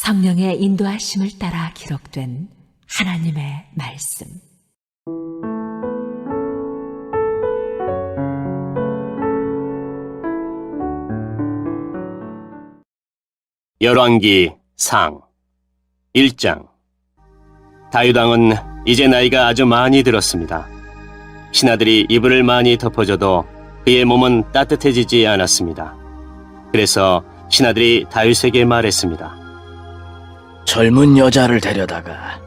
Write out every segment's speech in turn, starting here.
성령의 인도하심을 따라 기록된 하나님의 말씀. 열왕기 상 1장. 다윗 왕은 이제 나이가 아주 많이 들었습니다. 신하들이 이불을 많이 덮어줘도 그의 몸은 따뜻해지지 않았습니다. 그래서 신하들이 다윗에게 말했습니다. 젊은 여자를 데려다가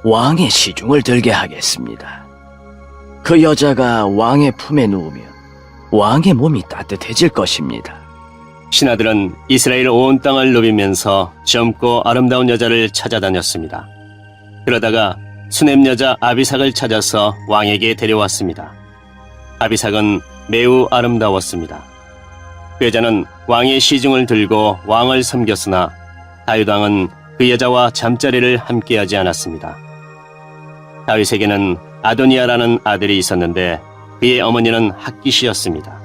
왕의 시중을 들게 하겠습니다. 그 여자가 왕의 품에 누우면 왕의 몸이 따뜻해질 것입니다. 신하들은 이스라엘 온 땅을 누비면서 젊고 아름다운 여자를 찾아다녔습니다. 그러다가 수넴 여자 아비삭을 찾아서 왕에게 데려왔습니다. 아비삭은 매우 아름다웠습니다. 그 여자는 왕의 시중을 들고 왕을 섬겼으나 다윗 왕은 그 여자와 잠자리를 함께하지 않았습니다. 다윗에게는 아도니아라는 아들이 있었는데 그의 어머니는 핫깃이었습니다.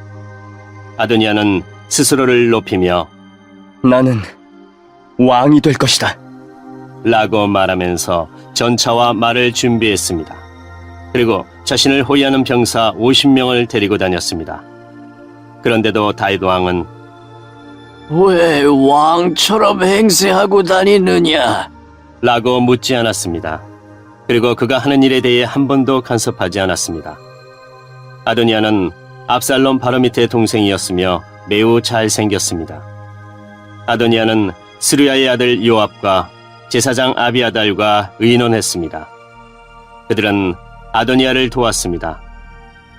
아도니아는 스스로를 높이며 나는 왕이 될 것이다 라고 말하면서 전차와 말을 준비했습니다. 그리고 자신을 호위하는 병사 50명을 데리고 다녔습니다. 그런데도 다윗 왕은 왜 왕처럼 행세하고 다니느냐? 라고 묻지 않았습니다. 그리고 그가 하는 일에 대해 한 번도 간섭하지 않았습니다. 아도니아는 압살롬 바로 밑에 동생이었으며 매우 잘생겼습니다. 아도니아는 스루야의 아들 요압과 제사장 아비아달과 의논했습니다. 그들은 아도니아를 도왔습니다.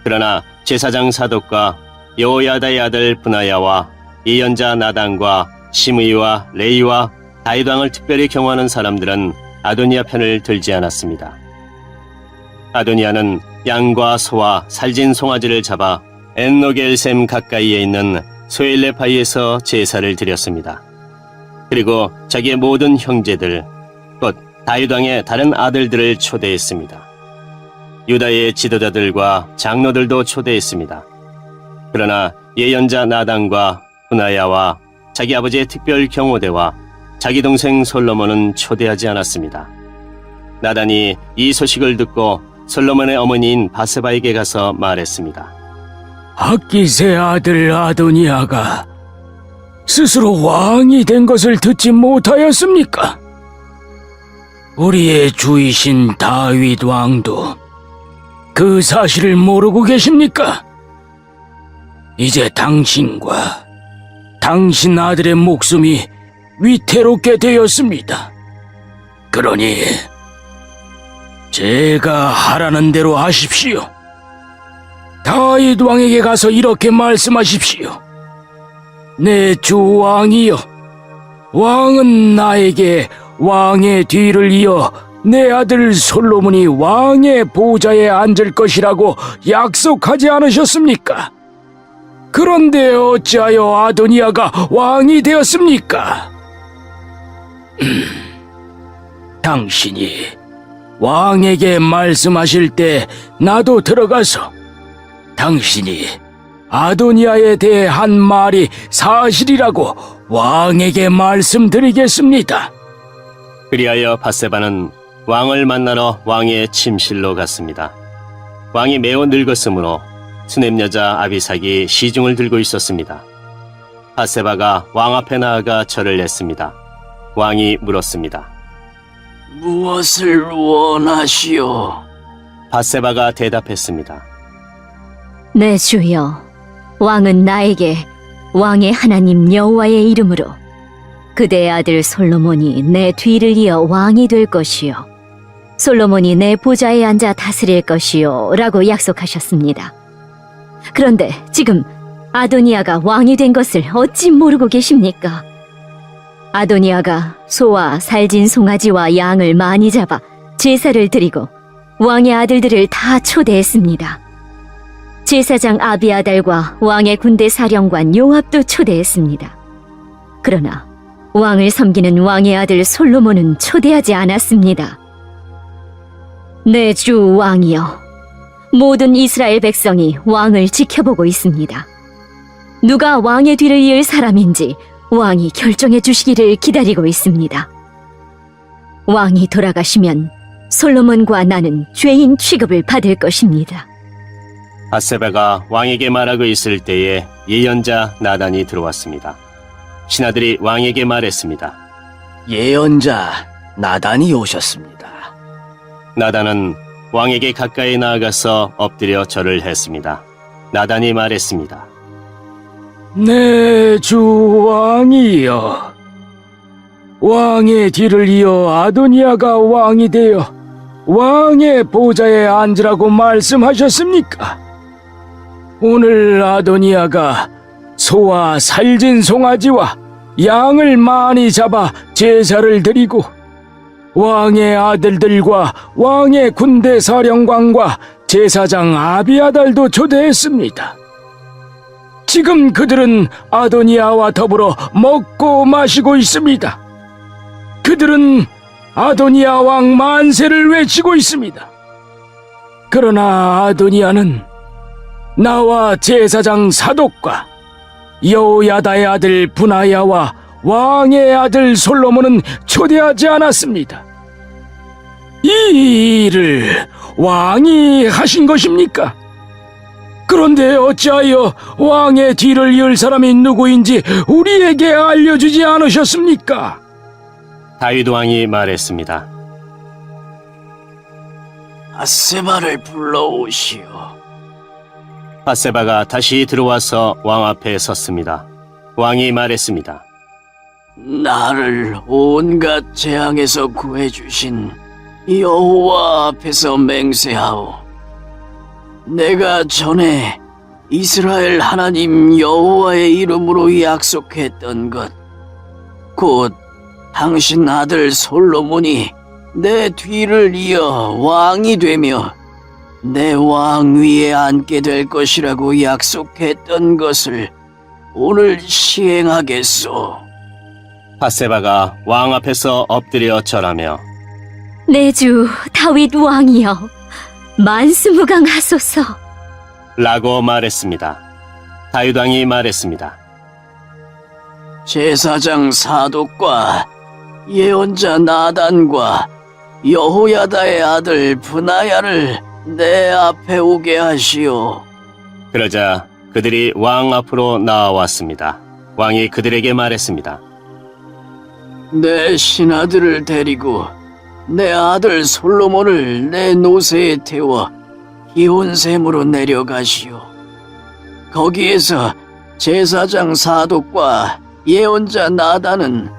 그러나 제사장 사독과 여호야다의 아들 브나야와 예언자 나단과 시므이와 레이와 다윗 왕을 특별히 경호하는 사람들은 아도니아 편을 들지 않았습니다. 아도니아는 양과 소와 살진 송아지를 잡아 엔노겔샘 가까이에 있는 소엘레파이에서 제사를 드렸습니다. 그리고 자기의 모든 형제들, 곧 다윗 왕의 다른 아들들을 초대했습니다. 유다의 지도자들과 장로들도 초대했습니다. 그러나 예언자 나단과 브나야와 자기 아버지의 특별 경호대와 자기 동생 솔로몬은 초대하지 않았습니다. 나단이 이 소식을 듣고 솔로몬의 어머니인 바세바에게 가서 말했습니다. 핫깃의 아들 아도니아가 스스로 왕이 된 것을 듣지 못하였습니까? 우리의 주이신 다윗 왕도 그 사실을 모르고 계십니까? 이제 당신과 당신 아들의 목숨이 위태롭게 되었습니다. 그러니 제가 하라는 대로 하십시오. 다윗 왕에게 가서 이렇게 말씀하십시오. 내 주 왕이여, 왕은 나에게 왕의 뒤를 이어 내 아들 솔로몬이 왕의 보좌에 앉을 것이라고 약속하지 않으셨습니까? 그런데 어찌하여 아도니아가 왕이 되었습니까? 당신이 왕에게 말씀하실 때 나도 들어가서 당신이 아도니아에 대해 한 말이 사실이라고 왕에게 말씀드리겠습니다. 그리하여 바세바는 왕을 만나러 왕의 침실로 갔습니다. 왕이 매우 늙었으므로 수넴 여자 아비삭이 시중을 들고 있었습니다. 바세바가 왕 앞에 나아가 절을 냈습니다. 왕이 물었습니다. 무엇을 원하시오? 바세바가 대답했습니다. 내 주여, 왕은 나에게 왕의 하나님 여호와의 이름으로 그대의 아들 솔로몬이 내 뒤를 이어 왕이 될 것이요, 솔로몬이 내 보좌에 앉아 다스릴 것이요 라고 약속하셨습니다. 그런데 지금 아도니아가 왕이 된 것을 어찌 모르고 계십니까? 아도니아가 소와 살진 송아지와 양을 많이 잡아 제사를 드리고 왕의 아들들을 다 초대했습니다. 제사장 아비아달과 왕의 군대 사령관 요압도 초대했습니다. 그러나 왕을 섬기는 왕의 아들 솔로몬은 초대하지 않았습니다. 내 주 왕이여, 모든 이스라엘 백성이 왕을 지켜보고 있습니다. 누가 왕의 뒤를 이을 사람인지 왕이 결정해 주시기를 기다리고 있습니다. 왕이 돌아가시면 솔로몬과 나는 죄인 취급을 받을 것입니다. 바세바가 왕에게 말하고 있을 때에 예언자 나단이 들어왔습니다. 신하들이 왕에게 말했습니다. 예언자 나단이 오셨습니다. 나단은 왕에게 가까이 나아가서 엎드려 절을 했습니다. 나단이 말했습니다. 내 주 왕이여, 왕의 뒤를 이어 아도니아가 왕이 되어 왕의 보좌에 앉으라고 말씀하셨습니까? 오늘 아도니아가 소와 살진 송아지와 양을 많이 잡아 제사를 드리고 왕의 아들들과 왕의 군대 사령관과 제사장 아비아달도 초대했습니다. 지금 그들은 아도니아와 더불어 먹고 마시고 있습니다. 그들은 아도니아 왕 만세를 외치고 있습니다. 그러나 아도니아는 나와 제사장 사독과 여호야다의 아들 분하야와 왕의 아들 솔로몬은 초대하지 않았습니다. 이 일을 왕이 하신 것입니까? 그런데 어찌하여 왕의 뒤를 이을 사람이 누구인지 우리에게 알려주지 않으셨습니까? 다윗 왕이 말했습니다. 바세바를 불러오시오. 바세바가 다시 들어와서 왕 앞에 섰습니다. 왕이 말했습니다. 나를 온갖 재앙에서 구해주신 여호와 앞에서 맹세하오. 내가 전에 이스라엘 하나님 여호와의 이름으로 약속했던 것, 곧 당신 아들 솔로몬이 내 뒤를 이어 왕이 되며 내 왕위에 앉게 될 것이라고 약속했던 것을 오늘 시행하겠소. 바세바가 왕 앞에서 엎드려 절하며 내 주 다윗 왕이여, 만수무강하소서. 라고 말했습니다. 다윗 왕이 말했습니다. 제사장 사독과 예언자 나단과 여호야다의 아들 분하야를 내 앞에 오게 하시오. 그러자 그들이 왕 앞으로 나와왔습니다. 왕이 그들에게 말했습니다. 내 신하들을 데리고 내 아들 솔로몬을 내 노새에 태워 기온샘으로 내려가시오. 거기에서 제사장 사독과 예언자 나단은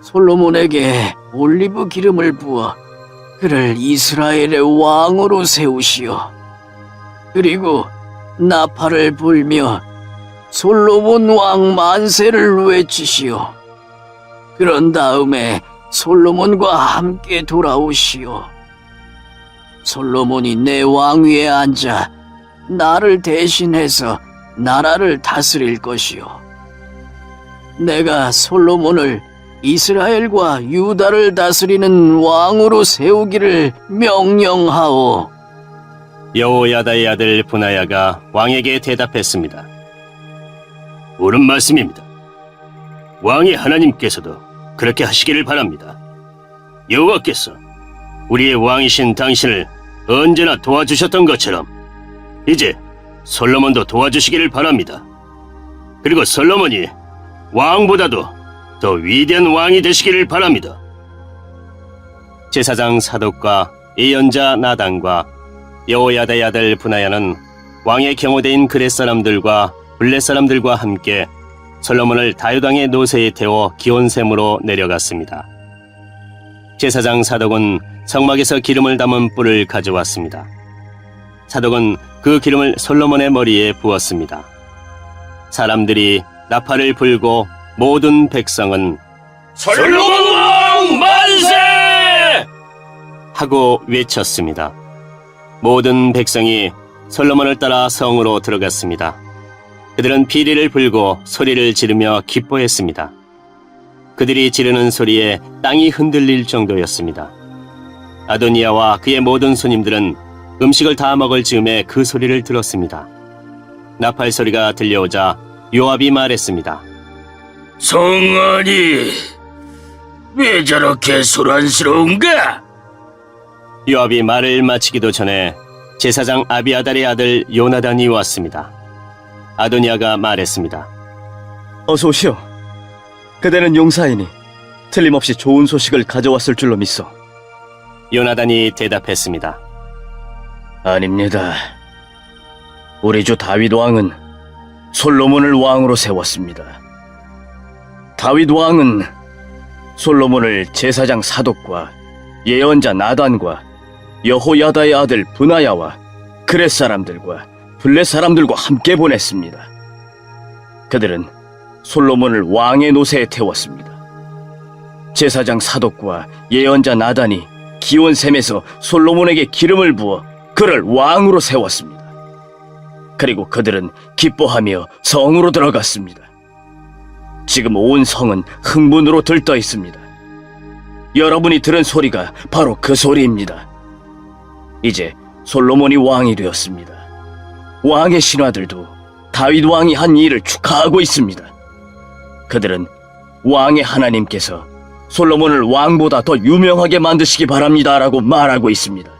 솔로몬에게 올리브 기름을 부어 그를 이스라엘의 왕으로 세우시오. 그리고 나팔을 불며 솔로몬 왕 만세를 외치시오. 그런 다음에 솔로몬과 함께 돌아오시오. 솔로몬이 내 왕위에 앉아 나를 대신해서 나라를 다스릴 것이오. 내가 솔로몬을 이스라엘과 유다를 다스리는 왕으로 세우기를 명령하오. 여호야다의 아들 분하야가 왕에게 대답했습니다. 옳은 말씀입니다. 왕의 하나님께서도 그렇게 하시기를 바랍니다. 여호와께서 우리의 왕이신 당신을 언제나 도와주셨던 것처럼 이제 솔로몬도 도와주시기를 바랍니다. 그리고 솔로몬이 왕보다도 더 위대한 왕이 되시기를 바랍니다. 제사장 사독과 예언자 나단과 여호야다의 아들 분하야는 왕의 경호대인 그렛 사람들과 블렛 사람들과 함께 솔로몬을 다윗 왕의 노새에 태워 기온샘으로 내려갔습니다. 제사장 사독은 성막에서 기름을 담은 뿔을 가져왔습니다. 사독은 그 기름을 솔로몬의 머리에 부었습니다. 사람들이 나팔을 불고 모든 백성은 솔로몬 왕 만세! 하고 외쳤습니다. 모든 백성이 솔로몬을 따라 성으로 들어갔습니다. 그들은 피리를 불고 소리를 지르며 기뻐했습니다. 그들이 지르는 소리에 땅이 흔들릴 정도였습니다. 아도니아와 그의 모든 손님들은 음식을 다 먹을 즈음에 그 소리를 들었습니다. 나팔 소리가 들려오자 요압이 말했습니다. 성하니 왜 저렇게 소란스러운가? 요압이 말을 마치기도 전에 제사장 아비아달의 아들 요나단이 왔습니다. 아도니아가 말했습니다. 어서 오시오. 그대는 용사이니 틀림없이 좋은 소식을 가져왔을 줄로 믿소. 요나단이 대답했습니다. 아닙니다. 우리 주 다윗 왕은 솔로몬을 왕으로 세웠습니다. 다윗 왕은 솔로몬을 제사장 사독과 예언자 나단과 여호야다의 아들 브나야와 그렛 사람들과 블렛 사람들과 함께 보냈습니다. 그들은 솔로몬을 왕의 노새에 태웠습니다. 제사장 사독과 예언자 나단이 기온샘에서 솔로몬에게 기름을 부어 그를 왕으로 세웠습니다. 그리고 그들은 기뻐하며 성으로 들어갔습니다. 지금 온 성은 흥분으로 들떠 있습니다. 여러분이 들은 소리가 바로 그 소리입니다. 이제 솔로몬이 왕이 되었습니다. 왕의 신하들도 다윗 왕이 한 일을 축하하고 있습니다. 그들은 왕의 하나님께서 솔로몬을 왕보다 더 유명하게 만드시기 바랍니다라고 말하고 있습니다.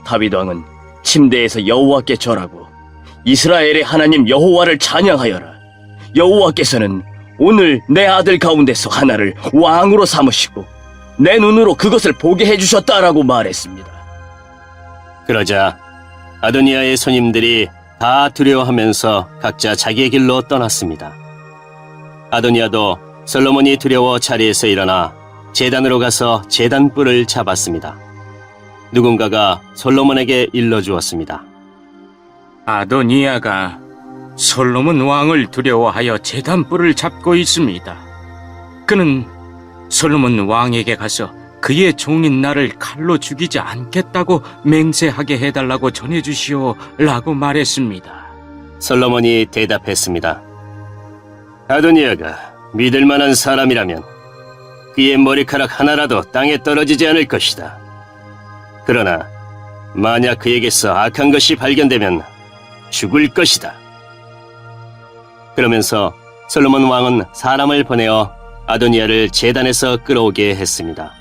다윗 왕은 침대에서 여호와께 절하고 이스라엘의 하나님 여호와를 찬양하여라. 여호와께서는 오늘 내 아들 가운데서 하나를 왕으로 삼으시고 내 눈으로 그것을 보게 해주셨다라고 말했습니다. 그러자 아도니아의 손님들이 다 두려워하면서 각자 자기의 길로 떠났습니다. 아도니아도 솔로몬이 두려워 자리에서 일어나 제단으로 가서 제단 뿔을 잡았습니다. 누군가가 솔로몬에게 일러주었습니다. 아도니아가 솔로몬 왕을 두려워하여 제단뿔을 잡고 있습니다. 그는 솔로몬 왕에게 가서 그의 종인 나를 칼로 죽이지 않겠다고 맹세하게 해달라고 전해주시오 라고 말했습니다. 솔로몬이 대답했습니다. 아도니아가 믿을 만한 사람이라면 그의 머리카락 하나라도 땅에 떨어지지 않을 것이다. 그러나 만약 그에게서 악한 것이 발견되면 죽을 것이다. 그러면서 솔로몬 왕은 사람을 보내어 아도니아를 제단에서 끌어오게 했습니다.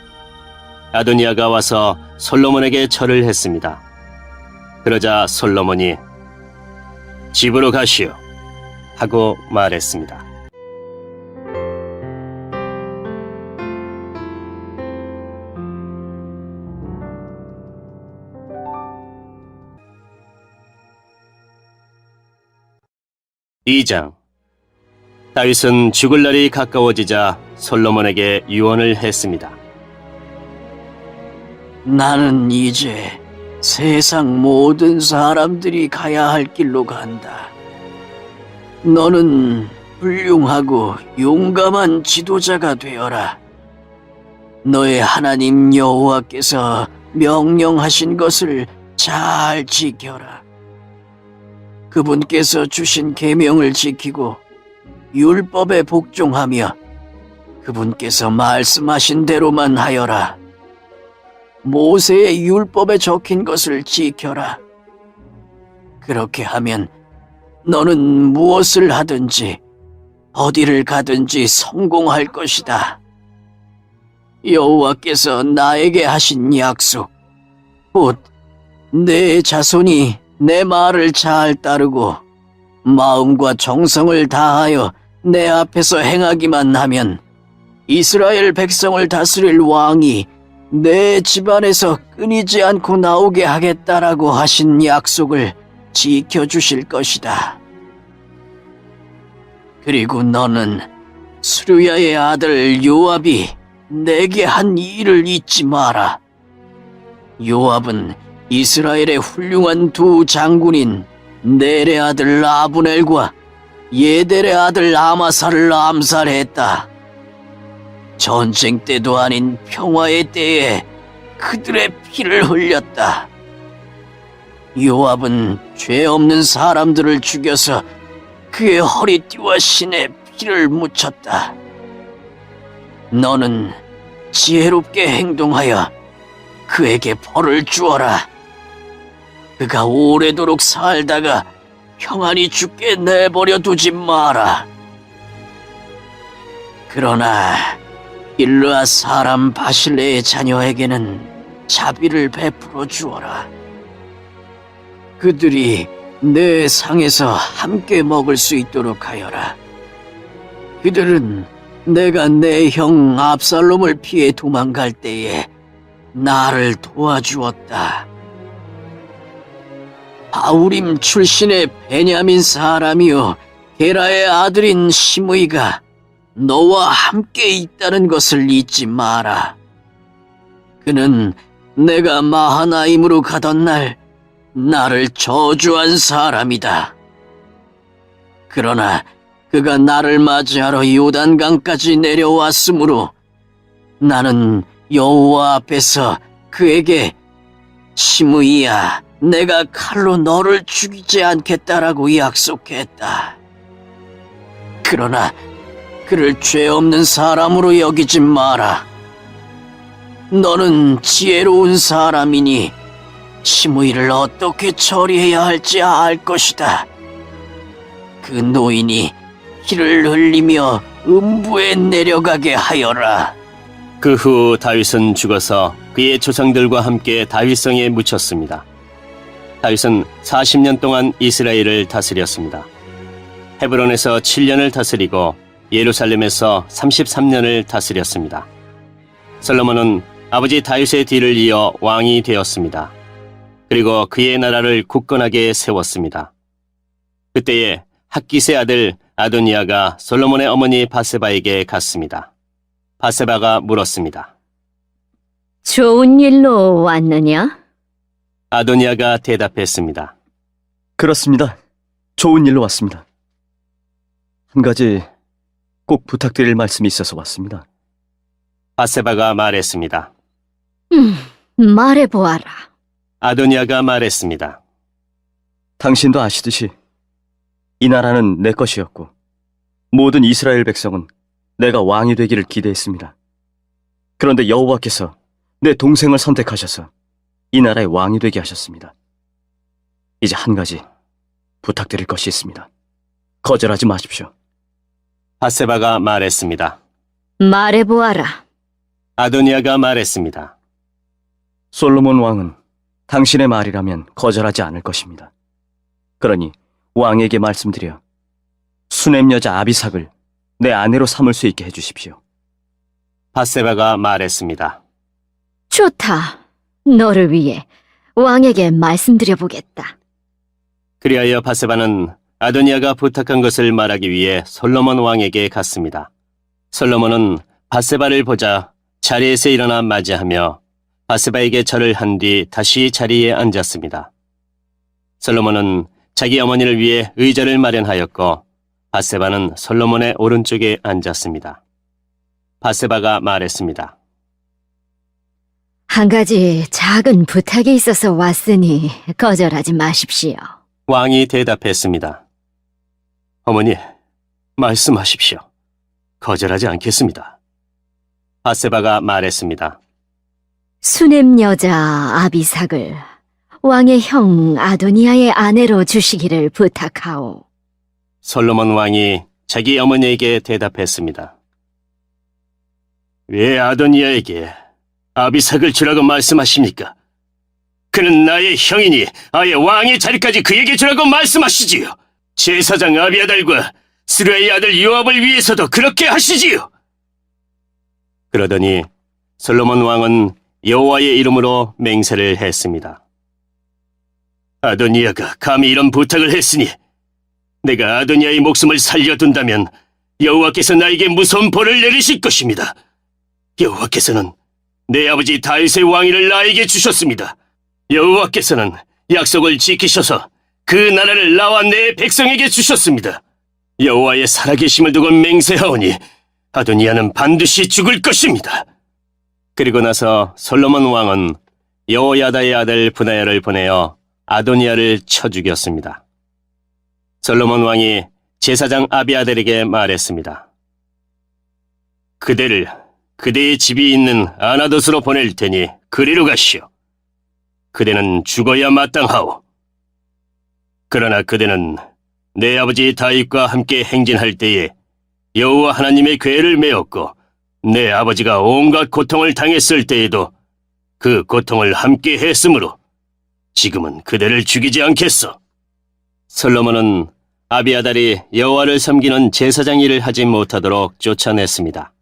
아도니아가 와서 솔로몬에게 절을 했습니다. 그러자 솔로몬이 집으로 가시오 하고 말했습니다. (2장) 다윗은 죽을 날이 가까워지자 솔로몬에게 유언을 했습니다. 나는 이제 세상 모든 사람들이 가야 할 길로 간다. 너는 훌륭하고 용감한 지도자가 되어라. 너의 하나님 여호와께서 명령하신 것을 잘 지켜라. 그분께서 주신 계명을 지키고 율법에 복종하며 그분께서 말씀하신 대로만 하여라. 모세의 율법에 적힌 것을 지켜라. 그렇게 하면 너는 무엇을 하든지 어디를 가든지 성공할 것이다. 여호와께서 나에게 하신 약속, 곧 내 자손이 내 말을 잘 따르고 마음과 정성을 다하여 내 앞에서 행하기만 하면 이스라엘 백성을 다스릴 왕이 내 집안에서 끊이지 않고 나오게 하겠다라고 하신 약속을 지켜주실 것이다. 그리고 너는 스루야의 아들 요압이 내게 한 일을 잊지 마라. 요압은 이스라엘의 훌륭한 두 장군인 넬의 아들 아브넬과 예델의 아들 아마사를 암살했다. 전쟁 때도 아닌 평화의 때에 그들의 피를 흘렸다. 요압은 죄 없는 사람들을 죽여서 그의 허리띠와 신에 피를 묻혔다. 너는 지혜롭게 행동하여 그에게 벌을 주어라. 그가 오래도록 살다가 평안히 죽게 내버려 두지 마라. 그러나 길르앗 사람 바실레의 자녀에게는 자비를 베풀어 주어라. 그들이 내 상에서 함께 먹을 수 있도록 하여라. 그들은 내가 내 형 압살롬을 피해 도망갈 때에 나를 도와주었다. 바우림 출신의 베냐민 사람이요 게라의 아들인 시므이가 너와 함께 있다는 것을 잊지 마라. 그는 내가 마하나임으로 가던 날 나를 저주한 사람이다. 그러나 그가 나를 맞이하러 요단강까지 내려왔으므로 나는 여호와 앞에서 그에게 시므이야, 내가 칼로 너를 죽이지 않겠다라고 약속했다. 그러나 그를 죄 없는 사람으로 여기지 마라. 너는 지혜로운 사람이니 시므이를 어떻게 처리해야 할지 알 것이다. 그 노인이 피를 흘리며 음부에 내려가게 하여라. 그 후 다윗은 죽어서 그의 조상들과 함께 다윗성에 묻혔습니다. 다윗은 40년 동안 이스라엘을 다스렸습니다. 헤브론에서 7년을 다스리고 예루살렘에서 33년을 다스렸습니다. 솔로몬은 아버지 다윗의 뒤를 이어 왕이 되었습니다. 그리고 그의 나라를 굳건하게 세웠습니다. 그때에 핫깃의 아들 아도니아가 솔로몬의 어머니 바세바에게 갔습니다. 바세바가 물었습니다. 좋은 일로 왔느냐? 아도니아가 대답했습니다. 그렇습니다. 좋은 일로 왔습니다. 한 가지 꼭 부탁드릴 말씀이 있어서 왔습니다. 바세바가 말했습니다. 말해보아라. 아도니아가 말했습니다. 당신도 아시듯이 이 나라는 내 것이었고 모든 이스라엘 백성은 내가 왕이 되기를 기대했습니다. 그런데 여호와께서 내 동생을 선택하셔서 이 나라의 왕이 되게 하셨습니다. 이제 한 가지 부탁드릴 것이 있습니다. 거절하지 마십시오. 바세바가 말했습니다. 말해보아라. 아도니아가 말했습니다. 솔로몬 왕은 당신의 말이라면 거절하지 않을 것입니다. 그러니 왕에게 말씀드려 수넴 여자 아비삭을 내 아내로 삼을 수 있게 해주십시오. 바세바가 말했습니다. 좋다. 너를 위해 왕에게 말씀드려보겠다. 그리하여 바세바는 아도니아가 부탁한 것을 말하기 위해 솔로몬 왕에게 갔습니다. 솔로몬은 바세바를 보자 자리에서 일어나 맞이하며 바세바에게 절을 한 뒤 다시 자리에 앉았습니다. 솔로몬은 자기 어머니를 위해 의자를 마련하였고 바세바는 솔로몬의 오른쪽에 앉았습니다. 바세바가 말했습니다. 한 가지 작은 부탁이 있어서 왔으니 거절하지 마십시오. 왕이 대답했습니다. 어머니, 말씀하십시오. 거절하지 않겠습니다. 바세바가 말했습니다. 수넴 여자 아비삭을 왕의 형 아도니아의 아내로 주시기를 부탁하오. 솔로몬 왕이 자기 어머니에게 대답했습니다. 왜 아도니아에게 아비삭을 주라고 말씀하십니까? 그는 나의 형이니 아예 왕의 자리까지 그에게 주라고 말씀하시지요. 제사장 아비아달과 스루야의 아들 요압을 위해서도 그렇게 하시지요. 그러더니 솔로몬 왕은 여호와의 이름으로 맹세를 했습니다. 아도니아가 감히 이런 부탁을 했으니 내가 아도니아의 목숨을 살려둔다면 여호와께서 나에게 무서운 벌을 내리실 것입니다. 여호와께서는 내 아버지 다윗의 왕위를 나에게 주셨습니다. 여호와께서는 약속을 지키셔서 그 나라를 나와 내 백성에게 주셨습니다. 여호와의 살아계심을 두고 맹세하오니 아도니아는 반드시 죽을 것입니다. 그리고 나서 솔로몬 왕은 여호야다의 아들 브나야를 보내어 아도니아를 쳐 죽였습니다. 솔로몬 왕이 제사장 아비아델에게 말했습니다. 그대를 그대의 집이 있는 아나돗으로 보낼 테니 그리로 가시오. 그대는 죽어야 마땅하오. 그러나 그대는 내 아버지 다윗과 함께 행진할 때에 여호와 하나님의 궤를 메었고 내 아버지가 온갖 고통을 당했을 때에도 그 고통을 함께 했으므로 지금은 그대를 죽이지 않겠소. 솔로몬은 아비아달이 여호와를 섬기는 제사장 일을 하지 못하도록 쫓아냈습니다.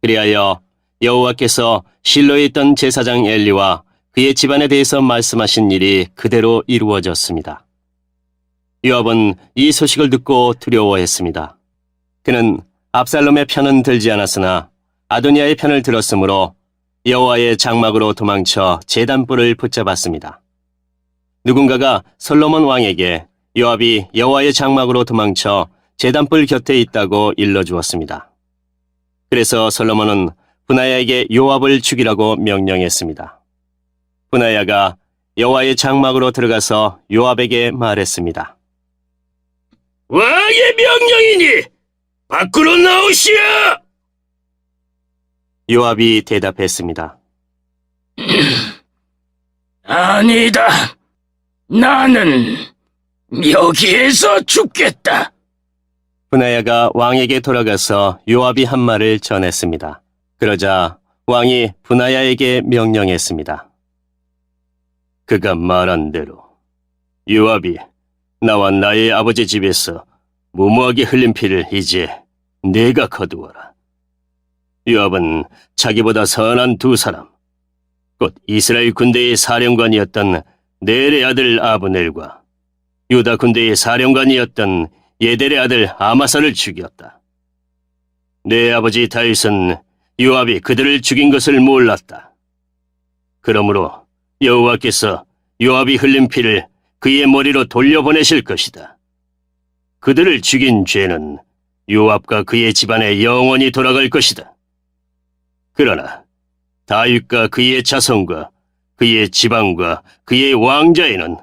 그리하여 여호와께서 실로에 있던 제사장 엘리와 그의 집안에 대해서 말씀하신 일이 그대로 이루어졌습니다. 요압은 이 소식을 듣고 두려워했습니다. 그는 압살롬의 편은 들지 않았으나 아도니아의 편을 들었으므로 여호와의 장막으로 도망쳐 제단불을 붙잡았습니다. 누군가가 솔로몬 왕에게 요압이 여호와의 장막으로 도망쳐 제단불 곁에 있다고 일러주었습니다. 그래서 솔로몬은 브나야에게 요압을 죽이라고 명령했습니다. 브나야가 여호와의 장막으로 들어가서 요압에게 말했습니다. 왕의 명령이니 밖으로 나오시오! 요압이 대답했습니다. 아니다. 나는 여기에서 죽겠다. 브나야가 왕에게 돌아가서 요압이 한 말을 전했습니다. 그러자 왕이 브나야에게 명령했습니다. 그가 말한 대로 요압이 나와 나의 아버지 집에서 무모하게 흘린 피를 이제 내가 거두어라. 요압은 자기보다 선한 두 사람, 곧 이스라엘 군대의 사령관이었던 넬의 아들 아브넬과 유다 군대의 사령관이었던 예델의 아들 아마사를 죽였다. 내 아버지 다윗은 요압이 그들을 죽인 것을 몰랐다. 그러므로 여호와께서 요압이 흘린 피를 그의 머리로 돌려보내실 것이다. 그들을 죽인 죄는 요압과 그의 집안에 영원히 돌아갈 것이다. 그러나 다윗과 그의 자손과 그의 지방과 그의 왕자에는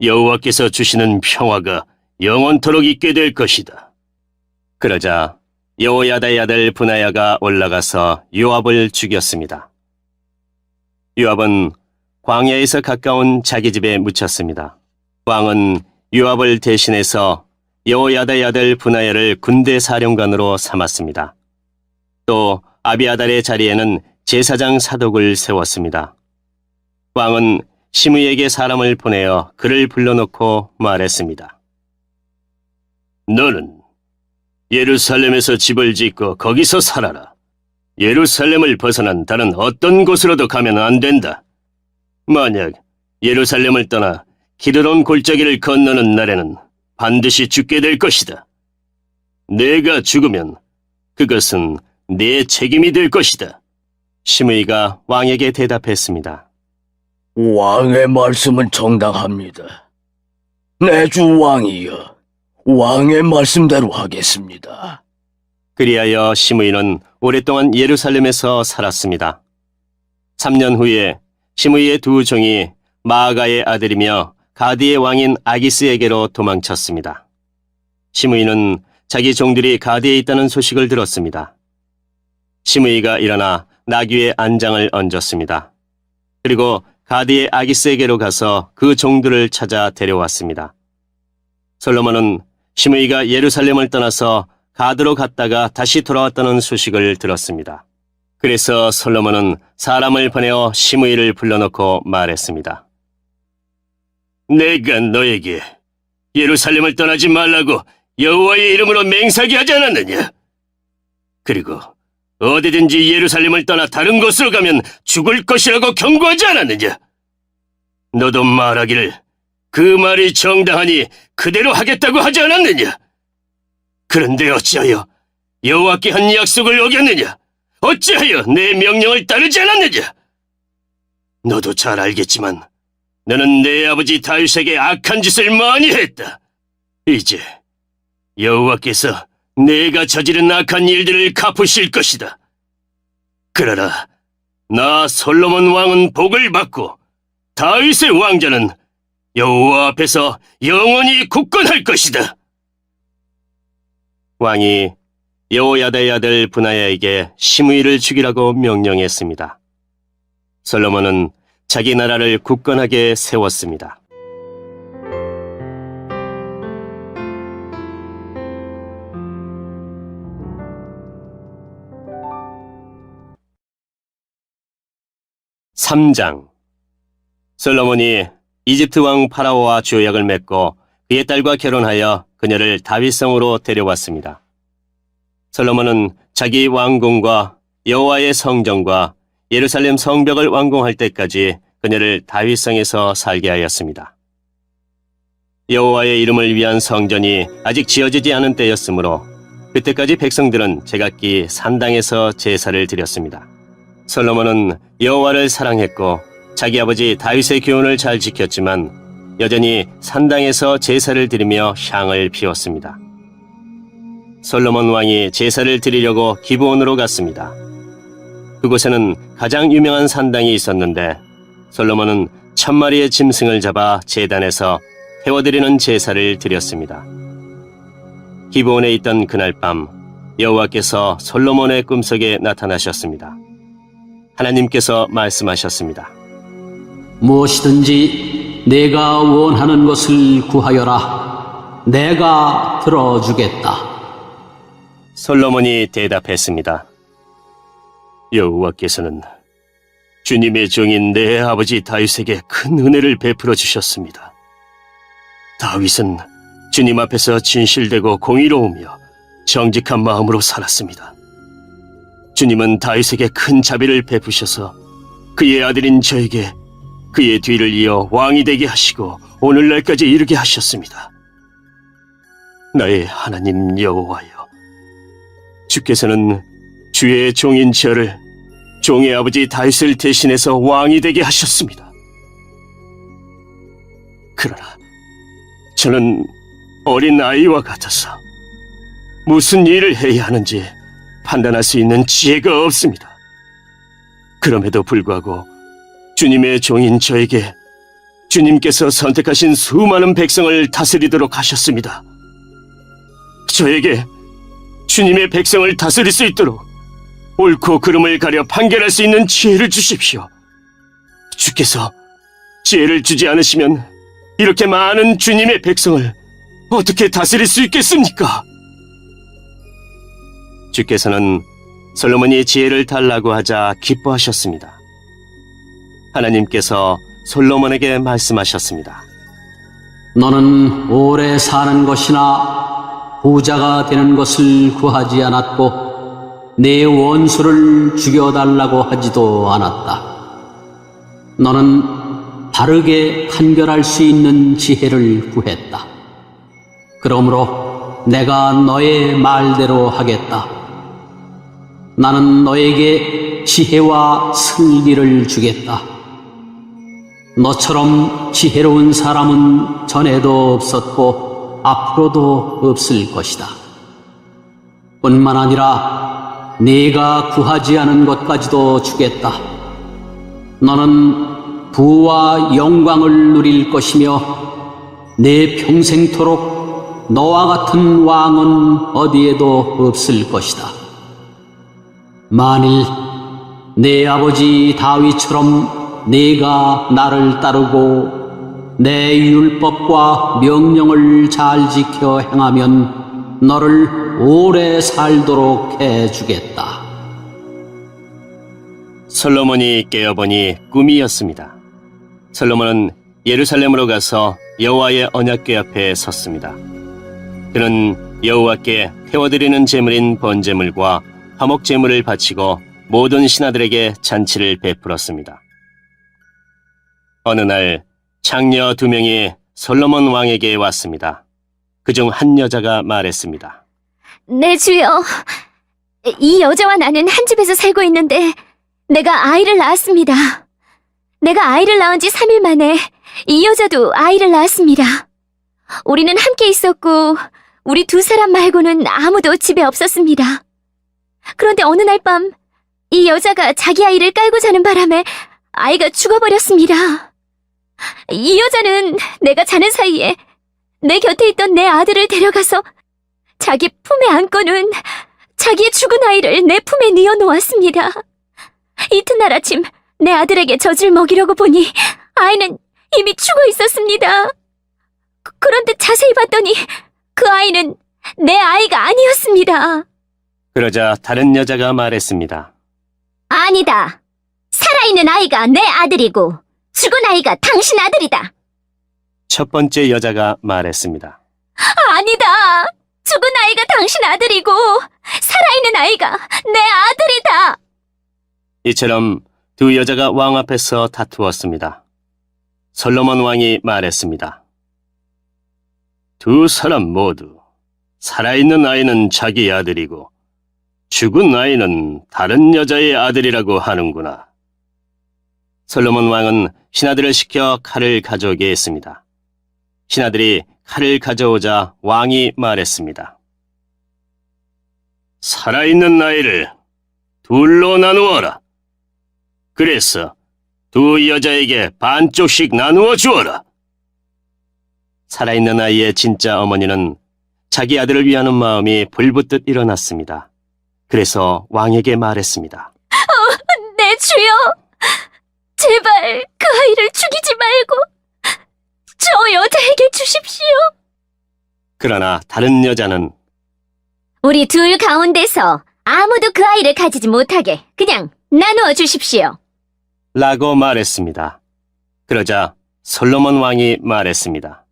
여호와께서 주시는 평화가 영원토록 있게 될 것이다. 그러자 여호야다의 아들 브나야가 올라가서 요압을 죽였습니다. 요압은 광야에서 가까운 자기 집에 묻혔습니다. 왕은 요압을 대신해서 여호야다의 아들 브나야를 군대 사령관으로 삼았습니다. 또 아비아달의 자리에는 제사장 사독을 세웠습니다. 왕은 시므이에게 사람을 보내어 그를 불러놓고 말했습니다. 너는 예루살렘에서 집을 짓고 거기서 살아라. 예루살렘을 벗어난 다른 어떤 곳으로도 가면 안 된다. 만약 예루살렘을 떠나 기드론 골짜기를 건너는 날에는 반드시 죽게 될 것이다. 내가 죽으면 그것은 내 책임이 될 것이다. 시므이가 왕에게 대답했습니다. 왕의 말씀은 정당합니다. 내 주 왕이여, 왕의 말씀대로 하겠습니다. 그리하여 시므이는 오랫동안 예루살렘에서 살았습니다. 3년 후에 시므이의 두 종이 마아가의 아들이며 가디의 왕인 아기스에게로 도망쳤습니다. 시므이는 자기 종들이 가디에 있다는 소식을 들었습니다. 시므이가 일어나 나귀에 안장을 얹었습니다. 그리고 가디의 아기스에게로 가서 그 종들을 찾아 데려왔습니다. 솔로몬은 시므이가 예루살렘을 떠나서 가드로 갔다가 다시 돌아왔다는 소식을 들었습니다. 그래서 솔로몬은 사람을 보내어 시므이를 불러놓고 말했습니다. 내가 너에게 예루살렘을 떠나지 말라고 여호와의 이름으로 맹세하게 하지 않았느냐? 그리고 어디든지 예루살렘을 떠나 다른 곳으로 가면 죽을 것이라고 경고하지 않았느냐? 너도 말하기를 그 말이 정당하니 그대로 하겠다고 하지 않았느냐? 그런데 어찌하여 여호와께 한 약속을 어겼느냐? 어찌하여 내 명령을 따르지 않았느냐? 너도 잘 알겠지만 너는 내 아버지 다윗에게 악한 짓을 많이 했다. 이제 여호와께서 내가 저지른 악한 일들을 갚으실 것이다. 그러나 나 솔로몬 왕은 복을 받고 다윗의 왕자는 여호와 앞에서 영원히 굳건할 것이다. 왕이 여호야다의 아들 브나야에게 시므이를 죽이라고 명령했습니다. 솔로몬은 자기 나라를 굳건하게 세웠습니다. 3장. 솔로몬이 이집트 왕 파라오와 조약을 맺고 그의 딸과 결혼하여 그녀를 다윗성으로 데려왔습니다. 솔로몬은 자기 왕궁과 여호와의 성전과 예루살렘 성벽을 완공할 때까지 그녀를 다윗성에서 살게 하였습니다. 여호와의 이름을 위한 성전이 아직 지어지지 않은 때였으므로 그때까지 백성들은 제각기 산당에서 제사를 드렸습니다. 솔로몬은 여호와를 사랑했고 자기 아버지 다윗의 교훈을 잘 지켰지만 여전히 산당에서 제사를 드리며 향을 피웠습니다. 솔로몬 왕이 제사를 드리려고 기브온으로 갔습니다. 그곳에는 가장 유명한 산당이 있었는데 솔로몬은 1000마리의 짐승을 잡아 제단에서 태워드리는 제사를 드렸습니다. 기브온에 있던 그날 밤 여호와께서 솔로몬의 꿈속에 나타나셨습니다. 하나님께서 말씀하셨습니다. 무엇이든지 내가 원하는 것을 구하여라. 내가 들어주겠다. 솔로몬이 대답했습니다. 여호와께서는 주님의 종인 내 아버지 다윗에게 큰 은혜를 베풀어 주셨습니다. 다윗은 주님 앞에서 진실되고 공의로우며 정직한 마음으로 살았습니다. 주님은 다윗에게 큰 자비를 베푸셔서 그의 아들인 저에게 그의 뒤를 이어 왕이 되게 하시고 오늘날까지 이르게 하셨습니다. 나의 하나님 여호와여, 주께서는 주의 종인 저를 종의 아버지 다윗을 대신해서 왕이 되게 하셨습니다. 그러나 저는 어린 아이와 같아서 무슨 일을 해야 하는지 판단할 수 있는 지혜가 없습니다. 그럼에도 불구하고 주님의 종인 저에게 주님께서 선택하신 수많은 백성을 다스리도록 하셨습니다. 저에게 주님의 백성을 다스릴 수 있도록 옳고 그름을 가려 판결할 수 있는 지혜를 주십시오. 주께서 지혜를 주지 않으시면 이렇게 많은 주님의 백성을 어떻게 다스릴 수 있겠습니까? 주께서는 솔로몬이 지혜를 달라고 하자 기뻐하셨습니다. 하나님께서 솔로몬에게 말씀하셨습니다. 너는 오래 사는 것이나 부자가 되는 것을 구하지 않았고 내 원수를 죽여달라고 하지도 않았다. 너는 바르게 판결할 수 있는 지혜를 구했다. 그러므로 내가 너의 말대로 하겠다. 나는 너에게 지혜와 슬기를 주겠다. 너처럼 지혜로운 사람은 전에도 없었고 앞으로도 없을 것이다. 뿐만 아니라 네가 구하지 않은 것까지도 주겠다. 너는 부와 영광을 누릴 것이며 내 평생토록 너와 같은 왕은 어디에도 없을 것이다. 만일 내 아버지 다윗처럼 네가 나를 따르고 내 율법과 명령을 잘 지켜 행하면 너를 오래 살도록 해주겠다. 솔로몬이 깨어보니 꿈이었습니다. 솔로몬은 예루살렘으로 가서 여호와의 언약궤 앞에 섰습니다. 그는 여호와께 태워드리는 제물인 번제물과 화목제물을 바치고 모든 신하들에게 잔치를 베풀었습니다. 어느 날 창녀 2명이 솔로몬 왕에게 왔습니다. 그중 한 여자가 말했습니다. 네, 주여. 이 여자와 나는 한 집에서 살고 있는데 내가 아이를 낳았습니다. 내가 아이를 낳은 지 3일 만에 이 여자도 아이를 낳았습니다. 우리는 함께 있었고 우리 2사람 말고는 아무도 집에 없었습니다. 그런데 어느 날 밤 이 여자가 자기 아이를 깔고 자는 바람에 아이가 죽어버렸습니다. 이 여자는 내가 자는 사이에 내 곁에 있던 내 아들을 데려가서 자기 품에 안고는 자기의 죽은 아이를 내 품에 뉘어놓았습니다. 이튿날 아침 내 아들에게 젖을 먹이려고 보니 아이는 이미 죽어 있었습니다. 그런데 자세히 봤더니 그 아이는 내 아이가 아니었습니다. 그러자 다른 여자가 말했습니다. 아니다. 살아 살아있는 아이가 내 아들이고 죽은 아이가 당신 아들이다. 첫 번째 여자가 말했습니다. 아니다. 죽은 아이가 당신 아들이고 살아있는 아이가 내 아들이다. 이처럼 두 여자가 왕 앞에서 다투었습니다. 솔로몬 왕이 말했습니다. 두 사람 모두 살아있는 아이는 자기 아들이고 죽은 아이는 다른 여자의 아들이라고 하는구나. 솔로몬 왕은 신하들을 시켜 칼을 가져오게 했습니다. 신하들이 칼을 가져오자 왕이 말했습니다. 살아있는 아이를 둘로 나누어라. 그래서 두 여자에게 반쪽씩 나누어 주어라. 살아있는 아이의 진짜 어머니는 자기 아들을 위하는 마음이 불붙듯 일어났습니다. 그래서 왕에게 말했습니다. 내 주여, 제발 그 아이를 죽이지 말고 저 여자에게 주십시오. 그러나 다른 여자는 우리 둘 가운데서 아무도 그 아이를 가지지 못하게 그냥 나누어 주십시오. 라고 말했습니다. 그러자 솔로몬 왕이 말했습니다.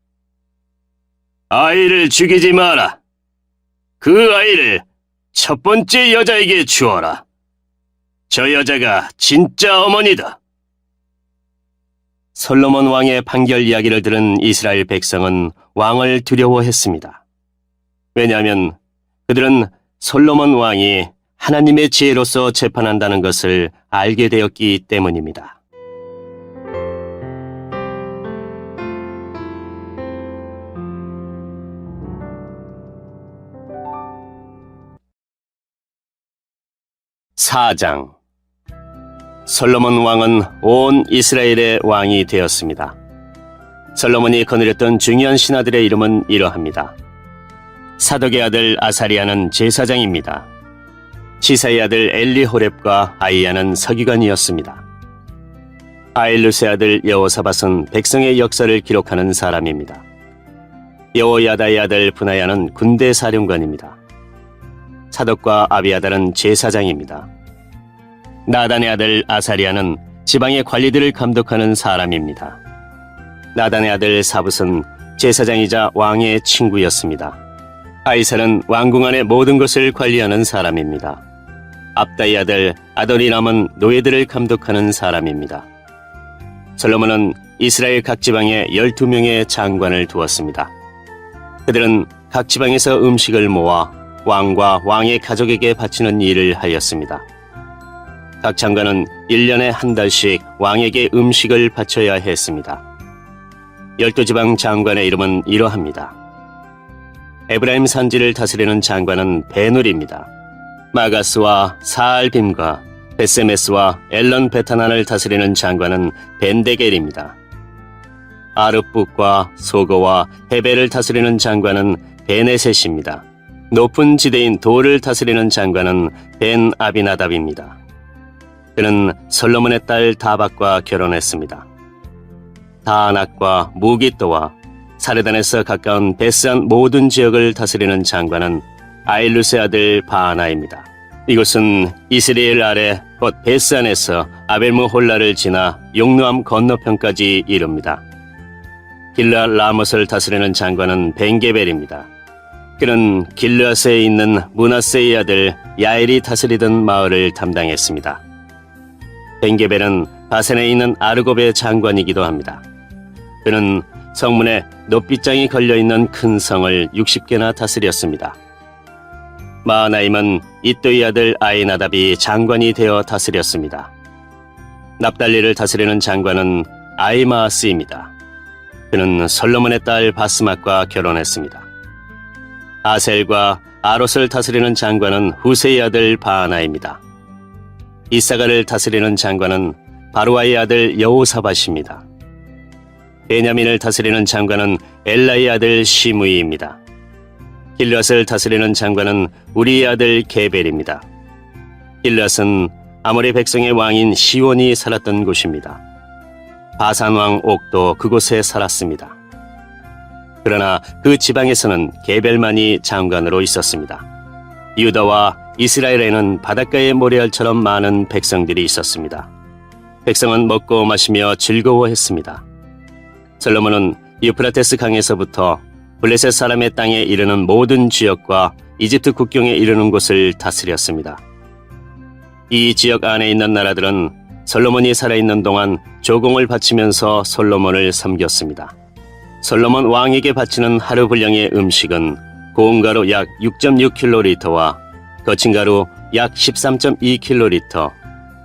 아이를 죽이지 마라. 그 아이를 첫 번째 여자에게 주어라. 저 여자가 진짜 어머니다. 솔로몬 왕의 판결 이야기를 들은 이스라엘 백성은 왕을 두려워했습니다. 왜냐하면 그들은 솔로몬 왕이 하나님의 지혜로서 재판한다는 것을 알게 되었기 때문입니다. 사장 솔로몬 왕은 온 이스라엘의 왕이 되었습니다. 솔로몬이 거느렸던 중요한 신하들의 이름은 이러합니다. 사독의 아들 아사리아는 제사장입니다. 시사의 아들 엘리호렙과 아이야는 서기관이었습니다. 아일루스의 아들 여호사밧은 백성의 역사를 기록하는 사람입니다. 여호야다의 아들 분하야는 군대 사령관입니다. 사독과 아비아달은 제사장입니다. 나단의 아들 아사리아는 지방의 관리들을 감독하는 사람입니다. 나단의 아들 사붓은 제사장이자 왕의 친구였습니다. 아이살은 왕궁 안의 모든 것을 관리하는 사람입니다. 압다의 아들 아도니람은 노예들을 감독하는 사람입니다. 솔로몬은 이스라엘 각 지방에 12명의 장관을 두었습니다. 그들은 각 지방에서 음식을 모아 왕과 왕의 가족에게 바치는 일을 하였습니다. 각 장관은 1년에 한 달씩 왕에게 음식을 바쳐야 했습니다. 12지방 장관의 이름은 이러합니다. 에브라임 산지를 다스리는 장관은 베누리입니다. 마가스와 사알빔과 베세메스와 엘런 베타난을 다스리는 장관은 벤데겔입니다. 아르북과 소고와 헤벨을 다스리는 장관은 베네셋입니다. 높은 지대인 돌을 다스리는 장관은 벤 아비나답입니다. 그는 솔로몬의 딸 다박과 결혼했습니다. 다아낙과 무기또와 사르단에서 가까운 베스안 모든 지역을 다스리는 장관은 아일루스의 아들 바하나입니다. 이곳은 이스라엘 아래 곧 베스안에서 아벨무홀라를 지나 용르암 건너편까지 이릅니다. 길르앗 라못을 다스리는 장관은 벤게벨입니다. 그는 길르앗에 있는 므낫세의 아들 야엘이 다스리던 마을을 담당했습니다. 벤게벨은 바센에 있는 아르곱의 장관이기도 합니다. 그는 성문에 높빗장이 걸려있는 큰 성을 60개나 다스렸습니다. 마하나임은 이또의 아들 아이나답이 장관이 되어 다스렸습니다. 납달리를 다스리는 장관은 아이마아스입니다. 그는 솔로몬의 딸 바스맛과 결혼했습니다. 아셀과 아롯을 다스리는 장관은 후세의 아들 바하나입니다. 이사가를 다스리는 장관은 바루아의 아들 여호사밧입니다. 베냐민을 다스리는 장관은 엘라의 아들 시므이입니다. 길앗을 다스리는 장관은 우리의 아들 게벨입니다. 길앗은 아모리 백성의 왕인 시온이 살았던 곳입니다. 바산 왕 옥도 그곳에 살았습니다. 그러나 그 지방에서는 게벨만이 장관으로 있었습니다. 유다와 이스라엘에는 바닷가의 모래알처럼 많은 백성들이 있었습니다. 백성은 먹고 마시며 즐거워했습니다. 솔로몬은 유프라테스 강에서부터 블레셋 사람의 땅에 이르는 모든 지역과 이집트 국경에 이르는 곳을 다스렸습니다. 이 지역 안에 있는 나라들은 솔로몬이 살아있는 동안 조공을 바치면서 솔로몬을 섬겼습니다. 솔로몬 왕에게 바치는 하루 분량의 음식은 고운 가루 약 6.6kg와 거친 가루 약 13.2kg,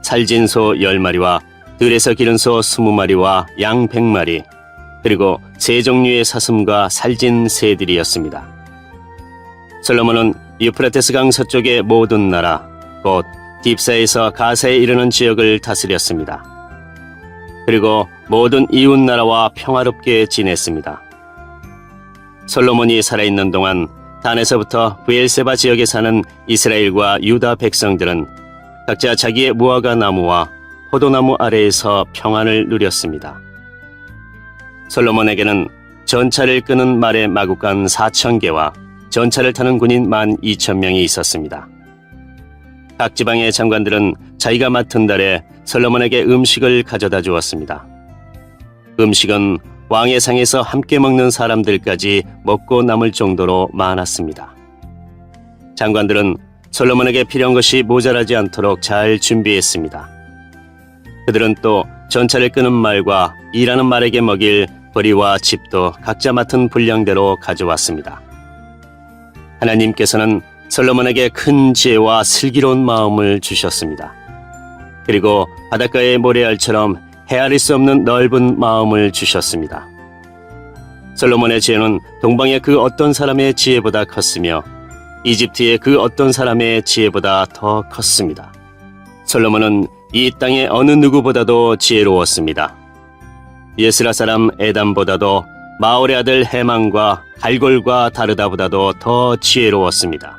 살진 소 10마리와 들에서 기른 소 20마리와 양 100마리, 그리고 세 종류의 사슴과 살진 새들이었습니다. 솔로몬은 유프라테스 강 서쪽의 모든 나라, 곧 딥사에서 가사에 이르는 지역을 다스렸습니다. 그리고 모든 이웃 나라와 평화롭게 지냈습니다. 솔로몬이 살아있는 동안 단에서부터 브엘세바 지역에 사는 이스라엘과 유다 백성들은 각자 자기의 무화과 나무와 포도나무 아래에서 평안을 누렸습니다. 솔로몬에게는 전차를 끄는 말의 마구간 4,000개와 전차를 타는 군인 12,000명이 있었습니다. 각 지방의 장관들은 자기가 맡은 달에 솔로몬에게 음식을 가져다 주었습니다. 음식은 왕의 상에서 함께 먹는 사람들까지 먹고 남을 정도로 많았습니다. 장관들은 솔로몬에게 필요한 것이 모자라지 않도록 잘 준비했습니다. 그들은 또 전차를 끄는 말과 일하는 말에게 먹일 보리와 짚도 각자 맡은 분량대로 가져왔습니다. 하나님께서는 솔로몬에게 큰 지혜와 슬기로운 마음을 주셨습니다. 그리고 바닷가의 모래알처럼 헤아릴 수 없는 넓은 마음을 주셨습니다. 솔로몬의 지혜는 동방의 그 어떤 사람의 지혜보다 컸으며 이집트의 그 어떤 사람의 지혜보다 더 컸습니다. 솔로몬은 이 땅의 어느 누구보다도 지혜로웠습니다. 예스라 사람 에담보다도 마올의 아들 헤만과 갈골과 다르다보다도 더 지혜로웠습니다.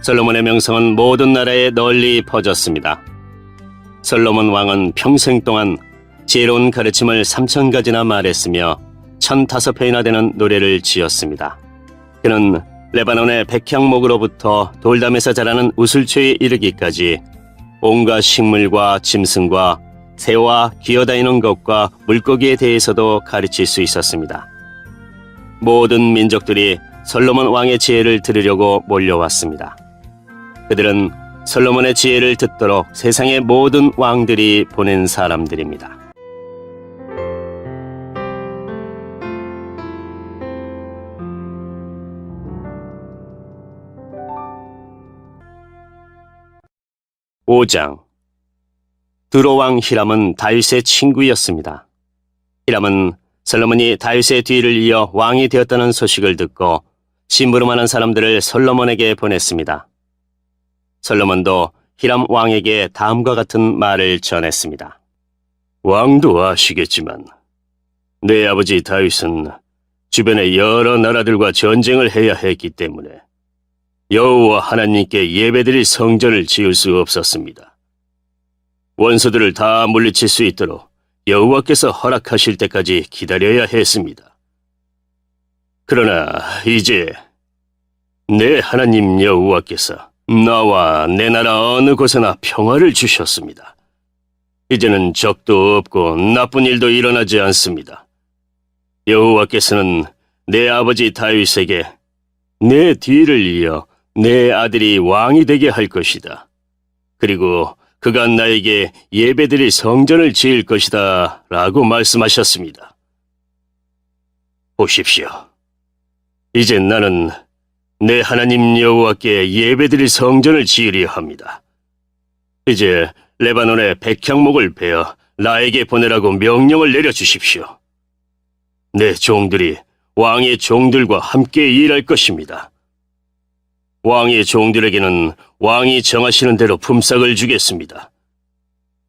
솔로몬의 명성은 모든 나라에 널리 퍼졌습니다. 솔로몬 왕은 평생 동안 지혜로운 가르침을 3,000가지나 말했으며 1,005편이나 되는 노래를 지었습니다. 그는 레바논의 백향목으로부터 돌담에서 자라는 우슬초에 이르기까지 온갖 식물과 짐승과 새와 기어다니는 것과 물고기에 대해서도 가르칠 수 있었습니다. 모든 민족들이 솔로몬 왕의 지혜를 들으려고 몰려왔습니다. 그들은 솔로몬의 지혜를 듣도록 세상의 모든 왕들이 보낸 사람들입니다. (5장) 드로왕 히람은 다윗의 친구였습니다. 히람은 솔로몬이 다윗의 뒤를 이어 왕이 되었다는 소식을 듣고 심부름하는 사람들을 솔로몬에게 보냈습니다. 솔로몬도 히람 왕에게 다음과 같은 말을 전했습니다. 왕도 아시겠지만 내 아버지 다윗은 주변의 여러 나라들과 전쟁을 해야 했기 때문에 여호와 하나님께 예배드릴 성전을 지을 수 없었습니다. 원수들을 다 물리칠 수 있도록 여호와께서 허락하실 때까지 기다려야 했습니다. 그러나 이제 내 하나님 여호와께서 나와 내 나라 어느 곳에나 평화를 주셨습니다. 이제는 적도 없고 나쁜 일도 일어나지 않습니다. 여호와께서는 내 아버지 다윗에게 내 뒤를 이어 내 아들이 왕이 되게 할 것이다. 그리고 그가 나에게 예배드릴 성전을 지을 것이다 라고 말씀하셨습니다. 보십시오. 이제 나는 내 하나님 여호와께 예배드릴 성전을 지으려 합니다. 이제 레바논의 백향목을 베어 나에게 보내라고 명령을 내려주십시오. 내 종들이 왕의 종들과 함께 일할 것입니다. 왕의 종들에게는 왕이 정하시는 대로 품삯을 주겠습니다.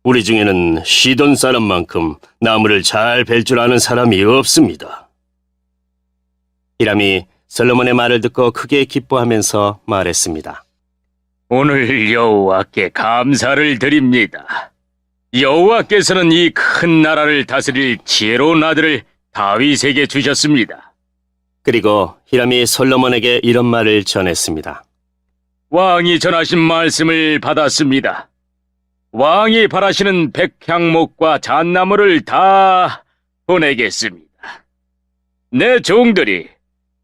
우리 중에는 시돈 사람만큼 나무를 잘 벨 줄 아는 사람이 없습니다. 히람이 솔로몬의 말을 듣고 크게 기뻐하면서 말했습니다. 오늘 여호와께 감사를 드립니다. 여호와께서는 이 큰 나라를 다스릴 지혜로운 아들을 다윗에게 주셨습니다. 그리고 히람이 솔로몬에게 이런 말을 전했습니다. 왕이 전하신 말씀을 받았습니다. 왕이 바라시는 백향목과 잣나무를 다 보내겠습니다. 내 종들이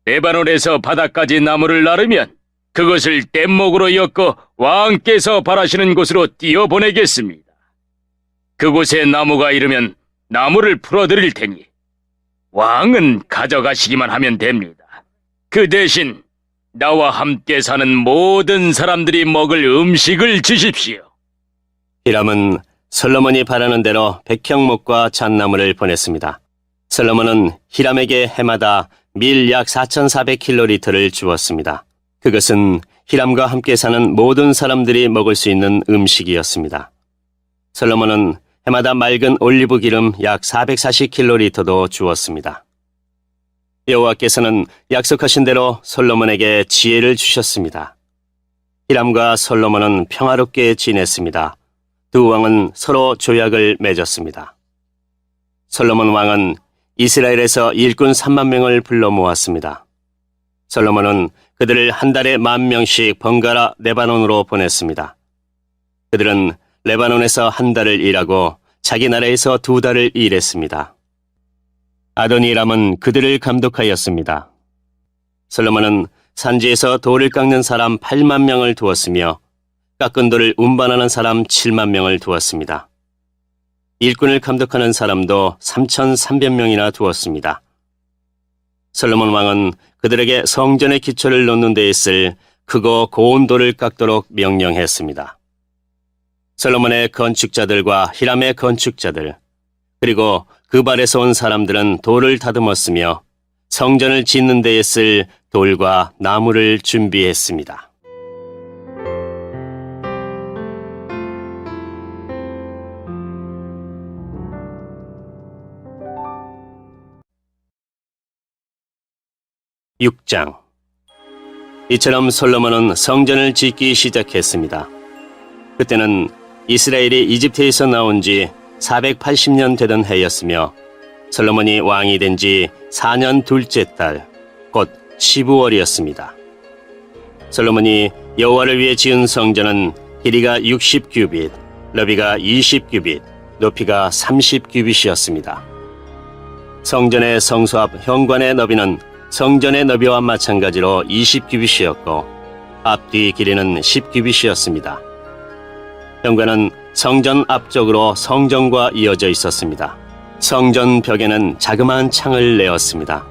레바논에서 바다까지 나무를 나르면 그것을 뗏목으로 엮어 왕께서 바라시는 곳으로 띄어보내겠습니다. 그곳에 나무가 이르면 나무를 풀어드릴 테니 왕은 가져가시기만 하면 됩니다. 그 대신 나와 함께 사는 모든 사람들이 먹을 음식을 주십시오. 히람은 솔로몬이 바라는 대로 백향목과 잣나무를 보냈습니다. 솔로몬은 히람에게 해마다 밀 약 4,400킬로리터를 주었습니다. 그것은 히람과 함께 사는 모든 사람들이 먹을 수 있는 음식이었습니다. 솔로몬은 해마다 맑은 올리브 기름 약 440킬로리터도 주었습니다. 여호와께서는 약속하신 대로 솔로몬에게 지혜를 주셨습니다. 히람과 솔로몬은 평화롭게 지냈습니다. 두 왕은 서로 조약을 맺었습니다. 솔로몬 왕은 이스라엘에서 일꾼 3만 명을 불러 모았습니다. 솔로몬은 그들을 한 달에 10,000명씩 번갈아 레바논으로 보냈습니다. 그들은 레바논에서 한 달을 일하고 자기 나라에서 2달을 일했습니다. 아도니람은 그들을 감독하였습니다. 솔로몬은 산지에서 돌을 깎는 사람 8만 명을 두었으며 깎은 돌을 운반하는 사람 7만 명을 두었습니다. 일꾼을 감독하는 사람도 3,300명이나 두었습니다. 솔로몬 왕은 그들에게 성전의 기초를 놓는 데에 쓸 크고 고운 돌을 깎도록 명령했습니다. 솔로몬의 건축자들과 히람의 건축자들, 그리고 그 발에서 온 사람들은 돌을 다듬었으며 성전을 짓는 데에 쓸 돌과 나무를 준비했습니다. (6장) 이처럼 솔로몬은 성전을 짓기 시작했습니다. 그때는 이스라엘이 이집트에서 나온 지 480년 되던 해였으며 솔로몬이 왕이 된 지 4년 둘째 달, 곧 12월이었습니다. 솔로몬이 여호와를 위해 지은 성전은 길이가 60규빗, 너비가 20규빗, 높이가 30규빗이었습니다. 성전의 성소 앞 현관의 너비는 성전의 너비와 마찬가지로 20규빗이었고 앞뒤 길이는 10규빗이었습니다. 현관은 성전 앞쪽으로 성전과 이어져 있었습니다. 성전 벽에는 자그마한 창을 내었습니다.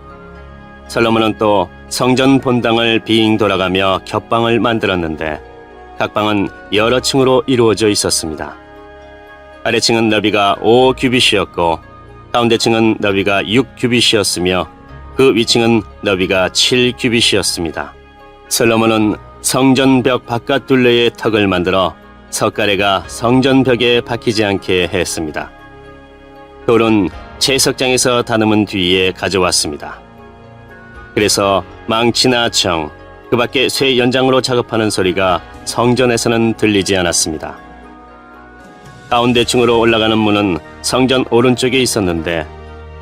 솔로몬은 또 성전 본당을 빙 돌아가며 겹방을 만들었는데 각 방은 여러 층으로 이루어져 있었습니다. 아래층은 너비가 5규빗이었고 가운데 층은 너비가 6규빗이었으며 그 위층은 너비가 7규빗이었습니다. 솔로몬은 성전벽 바깥 둘레에 턱을 만들어 석가래가 성전벽에 박히지 않게 했습니다. 돌은 채석장에서 다듬은 뒤에 가져왔습니다. 그래서 망치나 청, 그 밖에 쇠 연장으로 작업하는 소리가 성전에서는 들리지 않았습니다. 가운데 층으로 올라가는 문은 성전 오른쪽에 있었는데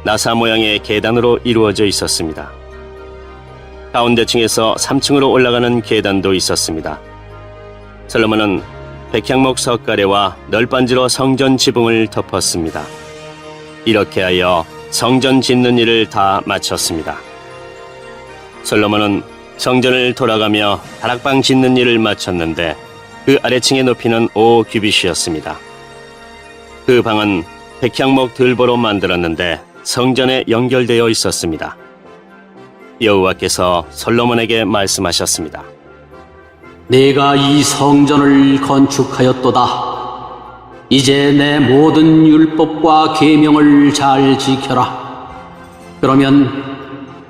나사 모양의 계단으로 이루어져 있었습니다. 가운데 층에서 3층으로 올라가는 계단도 있었습니다. 솔로몬은 백향목 석가래와 널빤지로 성전 지붕을 덮었습니다. 이렇게 하여 성전 짓는 일을 다 마쳤습니다. 솔로몬은 성전을 돌아가며 다락방 짓는 일을 마쳤는데 그 아래층의 높이는 5규빗이었습니다. 그 방은 백향목 들보로 만들었는데 성전에 연결되어 있었습니다. 여호와께서 솔로몬에게 말씀하셨습니다. 내가 이 성전을 건축하였도다. 이제 내 모든 율법과 계명을 잘 지켜라. 그러면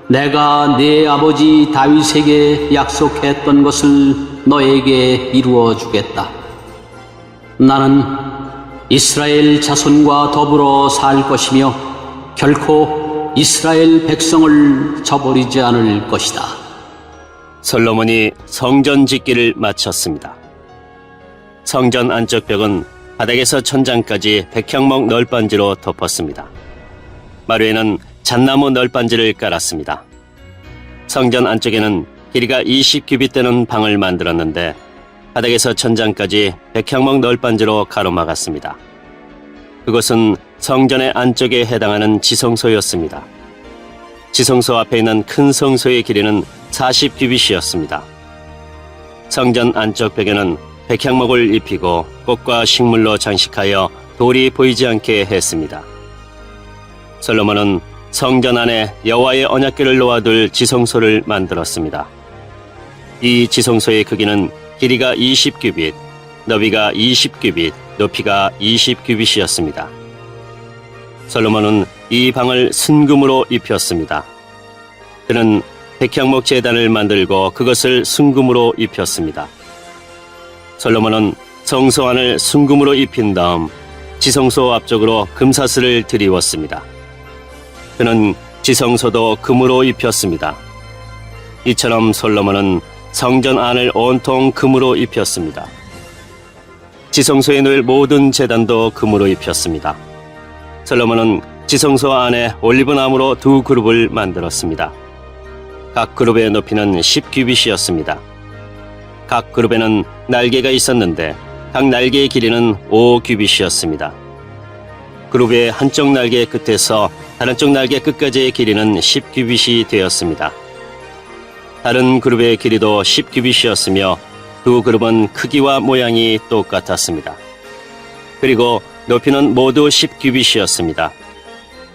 내가 네 아버지 다윗에게 약속했던 것을 너에게 이루어 주겠다. 나는 이스라엘 자손과 더불어 살 것이며 결코 이스라엘 백성을 저버리지 않을 것이다. 솔로몬이 성전 짓기를 마쳤습니다. 성전 안쪽 벽은 바닥에서 천장까지 백향목 널빤지로 덮었습니다. 마루에는 잣나무 널빤지를 깔았습니다. 성전 안쪽에는 길이가 20규빗 되는 방을 만들었는데 바닥에서 천장까지 백향목 널빤지로 가로막았습니다. 그것은 성전의 안쪽에 해당하는 지성소였습니다. 지성소 앞에 있는 큰 성소의 길이는 40규빗이었습니다. 성전 안쪽 벽에는 백향목을 입히고 꽃과 식물로 장식하여 돌이 보이지 않게 했습니다. 솔로몬은 성전 안에 여호와의 언약궤를 놓아둘 지성소를 만들었습니다. 이 지성소의 크기는 길이가 20규빗, 너비가 20규빗, 높이가 20규빗이었습니다. 솔로몬은 이 방을 순금으로 입혔습니다. 그는 백향목 제단을 만들고 그것을 순금으로 입혔습니다. 솔로몬은 성소 안을 순금으로 입힌 다음 지성소 앞쪽으로 금사슬을 들이웠습니다. 그는 지성소도 금으로 입혔습니다. 이처럼 솔로몬은 성전 안을 온통 금으로 입혔습니다. 지성소에 놓일 모든 제단도 금으로 입혔습니다. 솔로몬은 지성소 안에 올리브나무로 2그룹을 만들었습니다. 각 그룹의 높이는 10규빗이었습니다. 각 그룹에는 날개가 있었는데 각 날개의 길이는 5규빗이었습니다. 그룹의 한쪽 날개 끝에서 다른 쪽 날개 끝까지의 길이는 10규빗이 되었습니다. 다른 그룹의 길이도 10규빗이었으며 두 그룹은 크기와 모양이 똑같았습니다. 그리고 높이는 모두 10규빗이었습니다.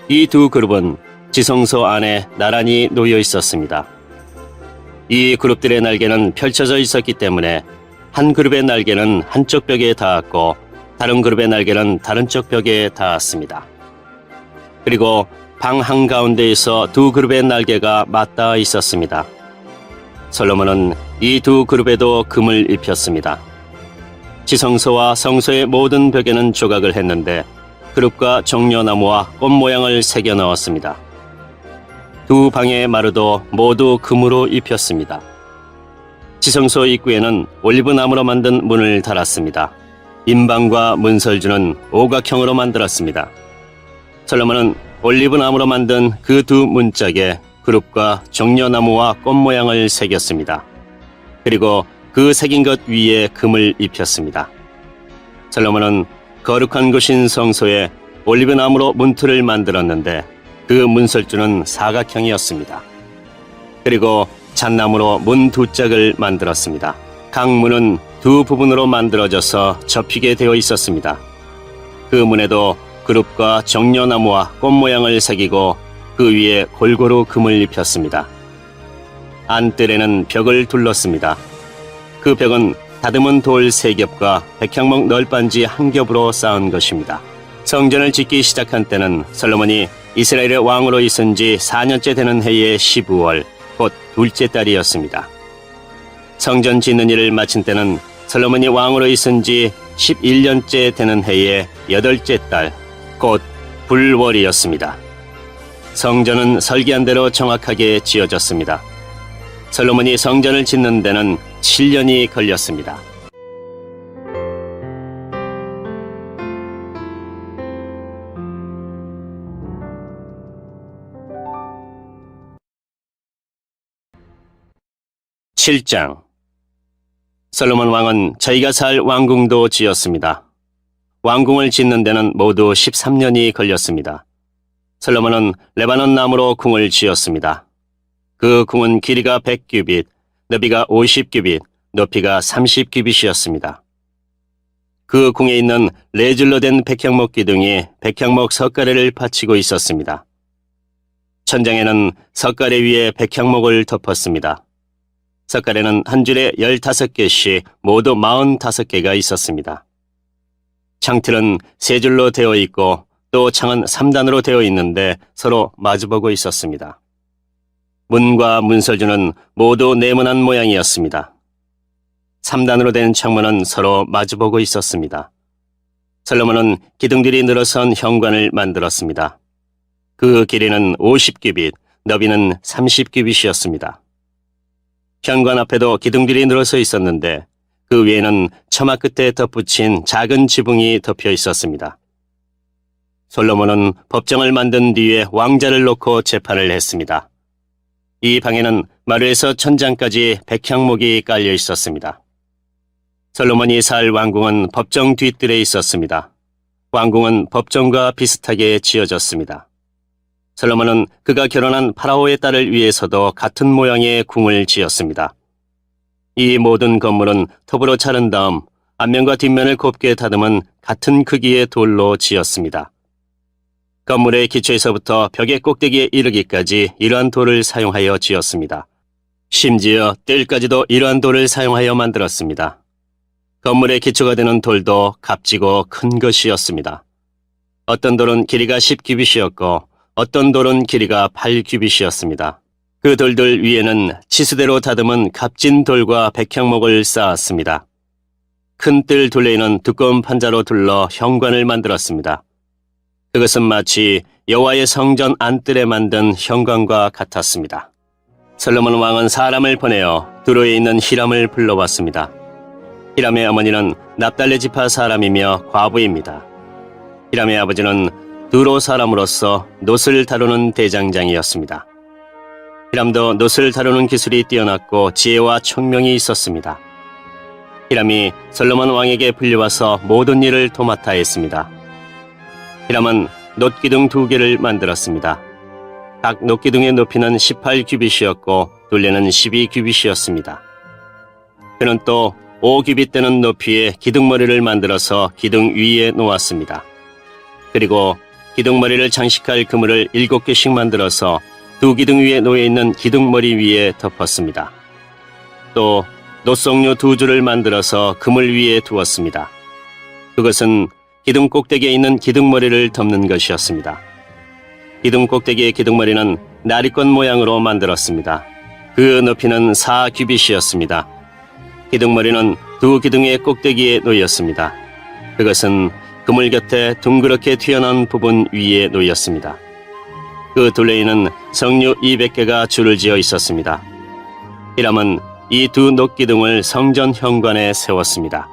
이 두 그룹은 지성소 안에 나란히 놓여 있었습니다. 이 그룹들의 날개는 펼쳐져 있었기 때문에 한 그룹의 날개는 한쪽 벽에 닿았고 다른 그룹의 날개는 다른 쪽 벽에 닿았습니다. 그리고 방 한가운데에서 두 그룹의 날개가 맞닿아 있었습니다. 솔로몬은 이 두 그룹에도 금을 입혔습니다. 지성소와 성소의 모든 벽에는 조각을 했는데 그룹과 종려나무와 꽃 모양을 새겨 넣었습니다. 두 방의 마루도 모두 금으로 입혔습니다. 지성소 입구에는 올리브나무로 만든 문을 달았습니다. 임방과 문설주는 오각형으로 만들었습니다. 솔로몬은 올리브나무로 만든 그 두 문짝에 그룹과 종려나무와 꽃 모양을 새겼습니다. 그리고 그 새긴 것 위에 금을 입혔습니다. 솔로몬은 거룩한 곳인 성소에 올리브나무로 문틀을 만들었는데 그 문설주는 사각형이었습니다. 그리고 잣나무로 문 2짝을 만들었습니다. 각 문은 두 부분으로 만들어져서 접히게 되어 있었습니다. 그 문에도 그룹과 종려나무와 꽃 모양을 새기고 그 위에 골고루 금을 입혔습니다. 안뜰에는 벽을 둘렀습니다. 그 벽은 다듬은 돌 3겹과 백향목 널빤지 1겹으로 쌓은 것입니다. 성전을 짓기 시작한 때는 솔로몬이 이스라엘의 왕으로 있은 지 4년째 되는 해의 12월, 곧 둘째 달이었습니다. 성전 짓는 일을 마친 때는 솔로몬이 왕으로 있은 지 11년째 되는 해의 8째 달, 곧 불월이었습니다. 성전은 설계한 대로 정확하게 지어졌습니다. 솔로몬이 성전을 짓는 데는 7년이 걸렸습니다. (7장) 솔로몬 왕은 자기가 살 왕궁도 지었습니다. 왕궁을 짓는 데는 모두 13년이 걸렸습니다. 솔로몬은 레바논 나무로 궁을 지었습니다. 그 궁은 길이가 100규빗, 너비가 50규빗, 높이가 30규빗이었습니다. 그 궁에 있는 레줄로 된 백향목 기둥이 백향목 석가래를 받치고 있었습니다. 천장에는 석가래 위에 백향목을 덮었습니다. 석가래는 한 줄에 15개씩 모두 45개가 있었습니다. 창틀은 3줄로 되어 있고 또 창은 3단으로 되어 있는데 서로 마주보고 있었습니다. 문과 문설주는 모두 네모난 모양이었습니다. 3단으로 된 창문은 서로 마주보고 있었습니다. 솔로몬은 기둥들이 늘어선 현관을 만들었습니다. 그 길이는 50규빗, 너비는 30규빗이었습니다. 현관 앞에도 기둥들이 늘어서 있었는데 그 위에는 처마 끝에 덧붙인 작은 지붕이 덮여 있었습니다. 솔로몬은 법정을 만든 뒤에 왕자를 놓고 재판을 했습니다. 이 방에는 마루에서 천장까지 백향목이 깔려 있었습니다. 솔로몬이 살 왕궁은 법정 뒤뜰에 있었습니다. 왕궁은 법정과 비슷하게 지어졌습니다. 솔로몬은 그가 결혼한 파라오의 딸을 위해서도 같은 모양의 궁을 지었습니다. 이 모든 건물은 톱으로 차른 다음 앞면과 뒷면을 곱게 다듬은 같은 크기의 돌로 지었습니다. 건물의 기초에서부터 벽의 꼭대기에 이르기까지 이러한 돌을 사용하여 지었습니다. 심지어 뜰까지도 이러한 돌을 사용하여 만들었습니다. 건물의 기초가 되는 돌도 값지고 큰 것이었습니다. 어떤 돌은 길이가 10규빗이었고 어떤 돌은 길이가 8규빗이었습니다. 그 돌들 위에는 치수대로 다듬은 값진 돌과 백향목을 쌓았습니다. 큰 뜰 둘레에는 두꺼운 판자로 둘러 현관을 만들었습니다. 그것은 마치 여호와의 성전 안뜰에 만든 현관과 같았습니다. 솔로몬 왕은 사람을 보내어 두로에 있는 히람을 불러왔습니다. 히람의 어머니는 납달리 지파 사람이며 과부입니다. 히람의 아버지는 두로 사람으로서 놋을 다루는 대장장이었습니다. 히람도 놋을 다루는 기술이 뛰어났고 지혜와 총명이 있었습니다. 히람이 솔로몬 왕에게 불려와서 모든 일을 도맡아 했습니다. 히람은 놋기둥 2개를 만들었습니다. 각 놋기둥의 높이는 18규빗이었고 둘레는 12규빗이었습니다. 그는 또 5규빗 되는 높이의 기둥머리를 만들어서 기둥 위에 놓았습니다. 그리고 기둥머리를 장식할 그물을 7개씩 만들어서 2기둥 위에 놓여있는 기둥머리 위에 덮었습니다. 또 놋송류 2줄을 만들어서 그물 위에 두었습니다. 그것은 기둥 꼭대기에 있는 기둥머리를 덮는 것이었습니다. 기둥 꼭대기의 기둥머리는 나리꽃 모양으로 만들었습니다. 그 높이는 4규빗이었습니다. 기둥머리는 2기둥의 꼭대기에 놓였습니다. 그것은 그물 곁에 둥그렇게 튀어나온 부분 위에 놓였습니다. 그 둘레에는 성류 200개가 줄을 지어 있었습니다. 히람은 이 2 놋기둥을 성전 현관에 세웠습니다.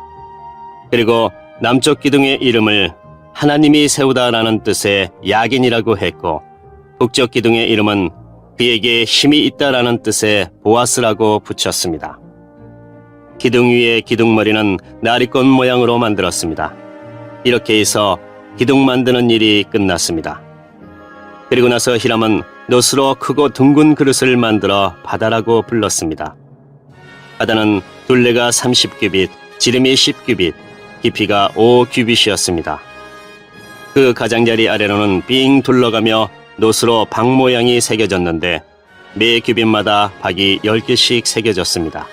그리고 남쪽 기둥의 이름을 하나님이 세우다라는 뜻의 야긴이라고 했고 북쪽 기둥의 이름은 그에게 힘이 있다라는 뜻의 보아스라고 붙였습니다. 기둥 위의 기둥머리는 나리꽃 모양으로 만들었습니다. 이렇게 해서 기둥 만드는 일이 끝났습니다. 그리고 나서 히람은 놋으로 크고 둥근 그릇을 만들어 바다라고 불렀습니다. 바다는 둘레가 30규빗, 지름이 10규빗, 깊이가 5규빗이었습니다. 그 가장자리 아래로는 삥 둘러가며 놋으로 박 모양이 새겨졌는데 매 규빗마다 박이 10개씩 새겨졌습니다.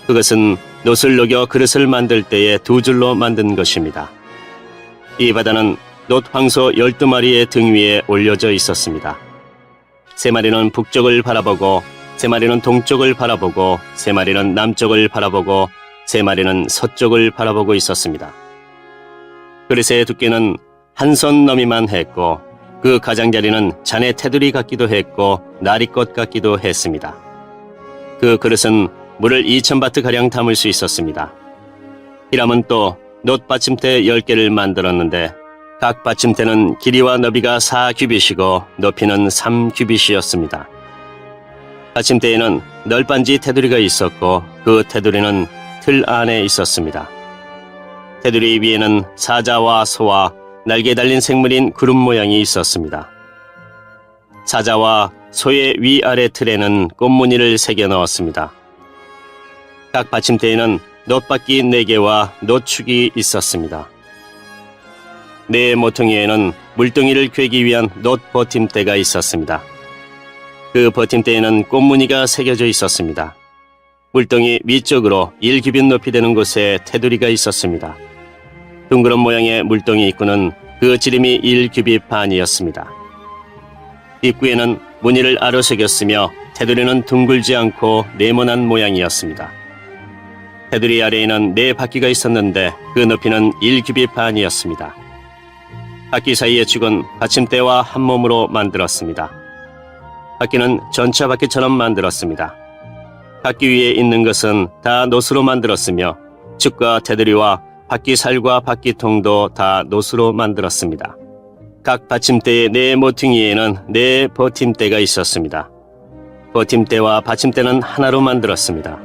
그것은 놋을 녹여 그릇을 만들 때에 2줄로 만든 것입니다. 이 바다는 놋 황소 12마리의 등 위에 올려져 있었습니다. 3마리는 북쪽을 바라보고 3마리는 동쪽을 바라보고 3마리는 남쪽을 바라보고 3마리는 서쪽을 바라보고 있었습니다. 그릇의 두께는 한 손 너미만 했고 그 가장자리는 잔의 테두리 같기도 했고 나리꽃 같기도 했습니다. 그 그릇은 물을 2000바트가량 담을 수 있었습니다. 히람은 또 놋 받침대 10개를 만들었는데 각 받침대는 길이와 너비가 4규빗이고 높이는 3규빗이었습니다. 받침대에는 널빤지 테두리가 있었고 그 테두리는 틀 안에 있었습니다. 테두리 위에는 사자와 소와 날개 달린 생물인 구름 모양이 있었습니다. 사자와 소의 위아래 틀에는 꽃무늬를 새겨 넣었습니다. 각 받침대에는 놋바퀴 4개와 놋축이 있었습니다. 네 모퉁이에는 물동이를 꿰기 위한 놋 버팀대가 있었습니다. 그 버팀대에는 꽃무늬가 새겨져 있었습니다. 물동이 위쪽으로 1규빗 높이 되는 곳에 테두리가 있었습니다. 둥그런 모양의 물동이 입구는 그 지름이 1규빗 반이었습니다. 입구에는 무늬를 아로 새겼으며 테두리는 둥글지 않고 네모난 모양이었습니다. 테두리 아래에는 4바퀴가 있었는데 그 높이는 1규빗 반이었습니다. 바퀴 사이의 축은 받침대와 한 몸으로 만들었습니다. 바퀴는 전차 바퀴처럼 만들었습니다. 바퀴 위에 있는 것은 다 놋으로 만들었으며 축과 테두리와 바퀴살과 바퀴통도 다 놋으로 만들었습니다. 각 받침대의 4 모퉁이에는 4 버팀대가 있었습니다. 버팀대와 받침대는 하나로 만들었습니다.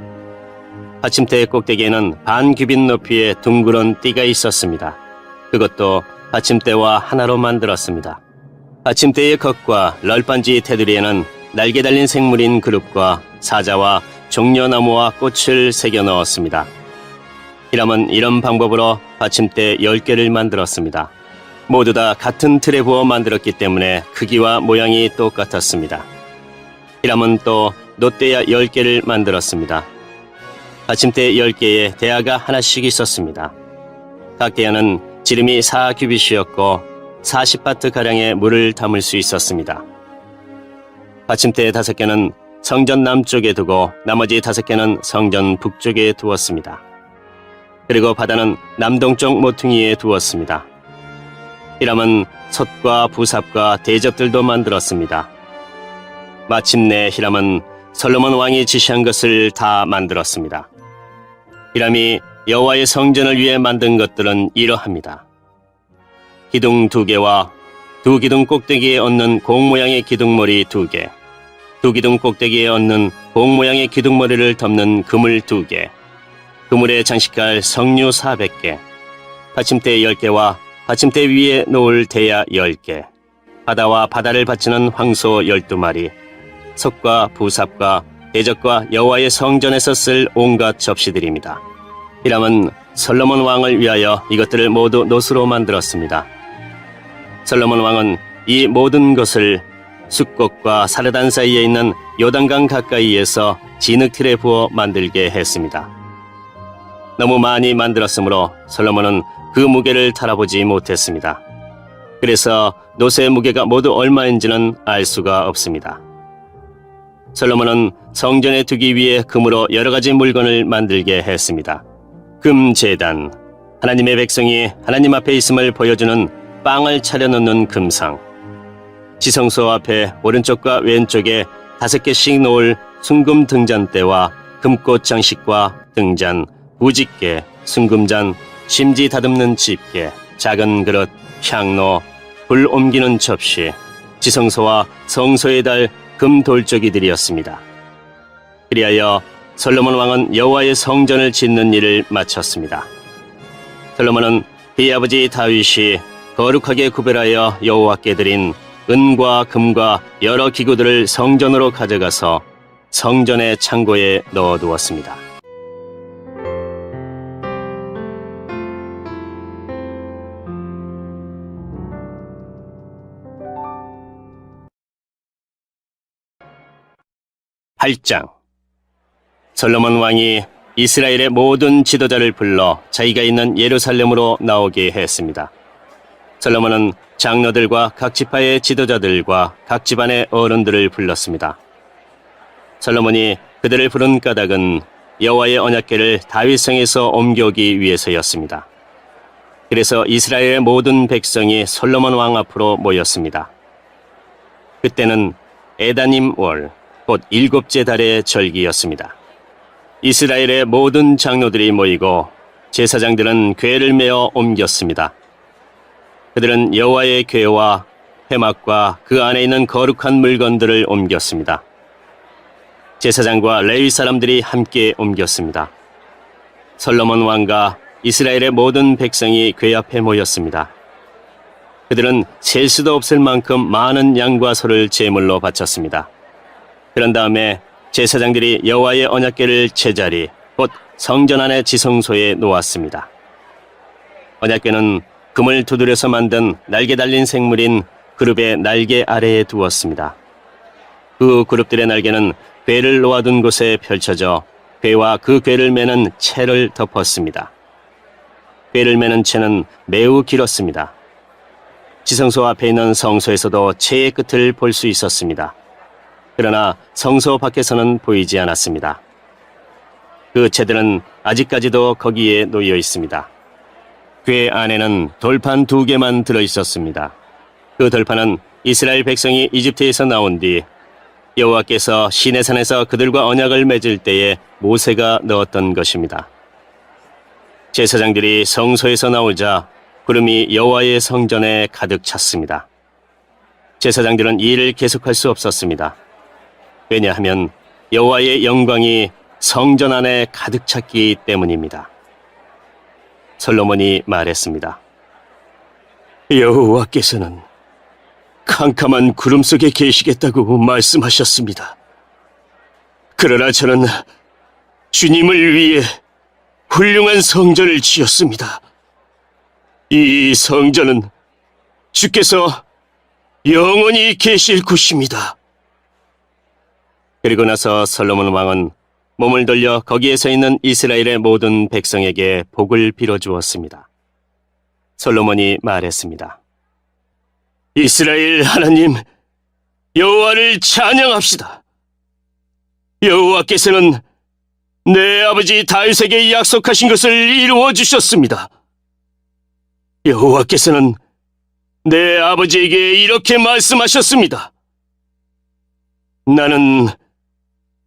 받침대의 꼭대기에는 반 규빗 높이의 둥그런 띠가 있었습니다. 그것도 받침대와 하나로 만들었습니다. 받침대의 겉과 널빤지 테두리에는 날개 달린 생물인 그룹과 사자와 종려나무와 꽃을 새겨 넣었습니다. 히람은 이런 방법으로 받침대 10개를 만들었습니다. 모두 다 같은 틀에 부어 만들었기 때문에 크기와 모양이 똑같았습니다. 히람은 또 놋대야 10개를 만들었습니다. 받침대 10개에 대야가 하나씩 있었습니다. 각 대야는 지름이 4규빗이었고 40바트가량의 물을 담을 수 있었습니다. 받침대 5개는 성전 남쪽에 두고 나머지 5개는 성전 북쪽에 두었습니다. 그리고 바다는 남동쪽 모퉁이에 두었습니다. 히람은 솥과 부삽과 대접들도 만들었습니다. 마침내 히람은 솔로몬 왕이 지시한 것을 다 만들었습니다. 히람이 여호와의 성전을 위해 만든 것들은 이러합니다. 기둥 2개와 두 기둥 꼭대기에 얹는 공 모양의 기둥머리 2개, 두 기둥 꼭대기에 얹는 공 모양의 기둥머리를 덮는 그물 2개, 그물에 장식할 석류 400개, 받침대 10개와 받침대 위에 놓을 대야 10개, 바다와 바다를 받치는 황소 12마리, 솥과 부삽과 대접과 여호와의 성전에서 쓸 온갖 접시들입니다. 히람은 솔로몬 왕을 위하여 이것들을 모두 놋으로 만들었습니다. 솔로몬 왕은 이 모든 것을 숫꽃과 사르단 사이에 있는 요단강 가까이에서 진흙틀에 부어 만들게 했습니다. 너무 많이 만들었으므로 솔로몬은 그 무게를 달아보지 못했습니다. 그래서 놋의 무게가 모두 얼마인지는 알 수가 없습니다. 솔로몬은 성전에 두기 위해 금으로 여러 가지 물건을 만들게 했습니다. 금 제단, 하나님의 백성이 하나님 앞에 있음을 보여주는 빵을 차려놓는 금상, 지성소 앞에 오른쪽과 왼쪽에 5개씩 놓을 순금 등잔대와 금꽃 장식과 등잔, 부집게, 순금잔, 심지 다듬는 집게, 작은 그릇, 향로, 불 옮기는 접시, 지성소와 성소에 달 금 돌조기들이었습니다. 그리하여 솔로몬 왕은 여호와의 성전을 짓는 일을 마쳤습니다. 솔로몬은 그의 아버지 다윗이 거룩하게 구별하여 여호와께 드린 은과 금과 여러 기구들을 성전으로 가져가서 성전의 창고에 넣어두었습니다. (8장) 솔로몬 왕이 이스라엘의 모든 지도자를 불러 자기가 있는 예루살렘으로 나오게 했습니다. 솔로몬은 장로들과 각 지파의 지도자들과 각 집안의 어른들을 불렀습니다. 솔로몬이 그들을 부른 까닭은 여호와의 언약궤를 다윗성에서 옮겨오기 위해서였습니다. 그래서 이스라엘의 모든 백성이 솔로몬 왕 앞으로 모였습니다. 그때는 에다님 월, 곧 7째 달의 절기였습니다. 이스라엘의 모든 장로들이 모이고 제사장들은 궤를 메어 옮겼습니다. 그들은 여호와의 궤와 회막과 그 안에 있는 거룩한 물건들을 옮겼습니다. 제사장과 레위 사람들이 함께 옮겼습니다. 솔로몬 왕과 이스라엘의 모든 백성이 궤 앞에 모였습니다. 그들은 셀 수도 없을 만큼 많은 양과 소를 제물로 바쳤습니다. 그런 다음에 제사장들이 여호와의 언약궤를 제자리, 곧 성전 안의 지성소에 놓았습니다. 언약궤는 금을 두드려서 만든 날개 달린 생물인 그룹의 날개 아래에 두었습니다. 그 그룹들의 날개는 궤를 놓아둔 곳에 펼쳐져 궤와 그 궤를 매는 채를 덮었습니다. 궤를 매는 채는 매우 길었습니다. 지성소 앞에 있는 성소에서도 채의 끝을 볼 수 있었습니다. 그러나 성소 밖에서는 보이지 않았습니다. 그 채들은 아직까지도 거기에 놓여 있습니다. 궤 안에는 돌판 2개만 들어 있었습니다. 그 돌판은 이스라엘 백성이 이집트에서 나온 뒤 여호와께서 시내산에서 그들과 언약을 맺을 때에 모세가 넣었던 것입니다. 제사장들이 성소에서 나오자 구름이 여호와의 성전에 가득 찼습니다. 제사장들은 이 일을 계속할 수 없었습니다. 왜냐하면 여호와의 영광이 성전 안에 가득 찼기 때문입니다. 솔로몬이 말했습니다. 여호와께서는 캄캄한 구름 속에 계시겠다고 말씀하셨습니다. 그러나 저는 주님을 위해 훌륭한 성전을 지었습니다. 이 성전은 주께서 영원히 계실 곳입니다. 그리고 나서 솔로몬 왕은 몸을 돌려 거기에 서 있는 이스라엘의 모든 백성에게 복을 빌어주었습니다. 솔로몬이 말했습니다. 이스라엘 하나님 여호와를 찬양합시다. 여호와께서는 내 아버지 다윗에게 약속하신 것을 이루어 주셨습니다. 여호와께서는 내 아버지에게 이렇게 말씀하셨습니다. 나는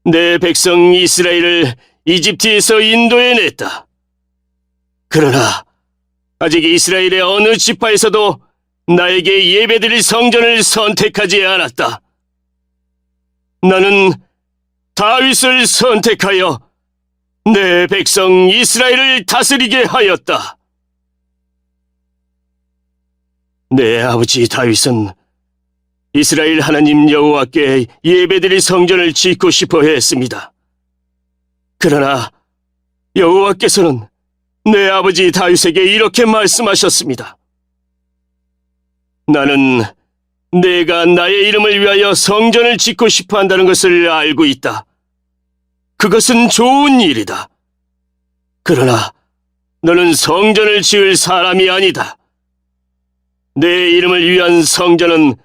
내 백성 이스라엘을 이집트에서 인도해냈다. 그러나 아직 이스라엘의 어느 지파에서도 나에게 예배드릴 성전을 선택하지 않았다. 나는 다윗을 선택하여 내 백성 이스라엘을 다스리게 하였다. 내 아버지 다윗은 이스라엘 하나님 여호와께 예배드릴 성전을 짓고 싶어 했습니다. 그러나 여호와께서는 내 아버지 다윗에게 이렇게 말씀하셨습니다. 나는 내가 나의 이름을 위하여 성전을 짓고 싶어 한다는 것을 알고 있다. 그것은 좋은 일이다. 그러나 너는 성전을 지을 사람이 아니다. 내 이름을 위한 성전은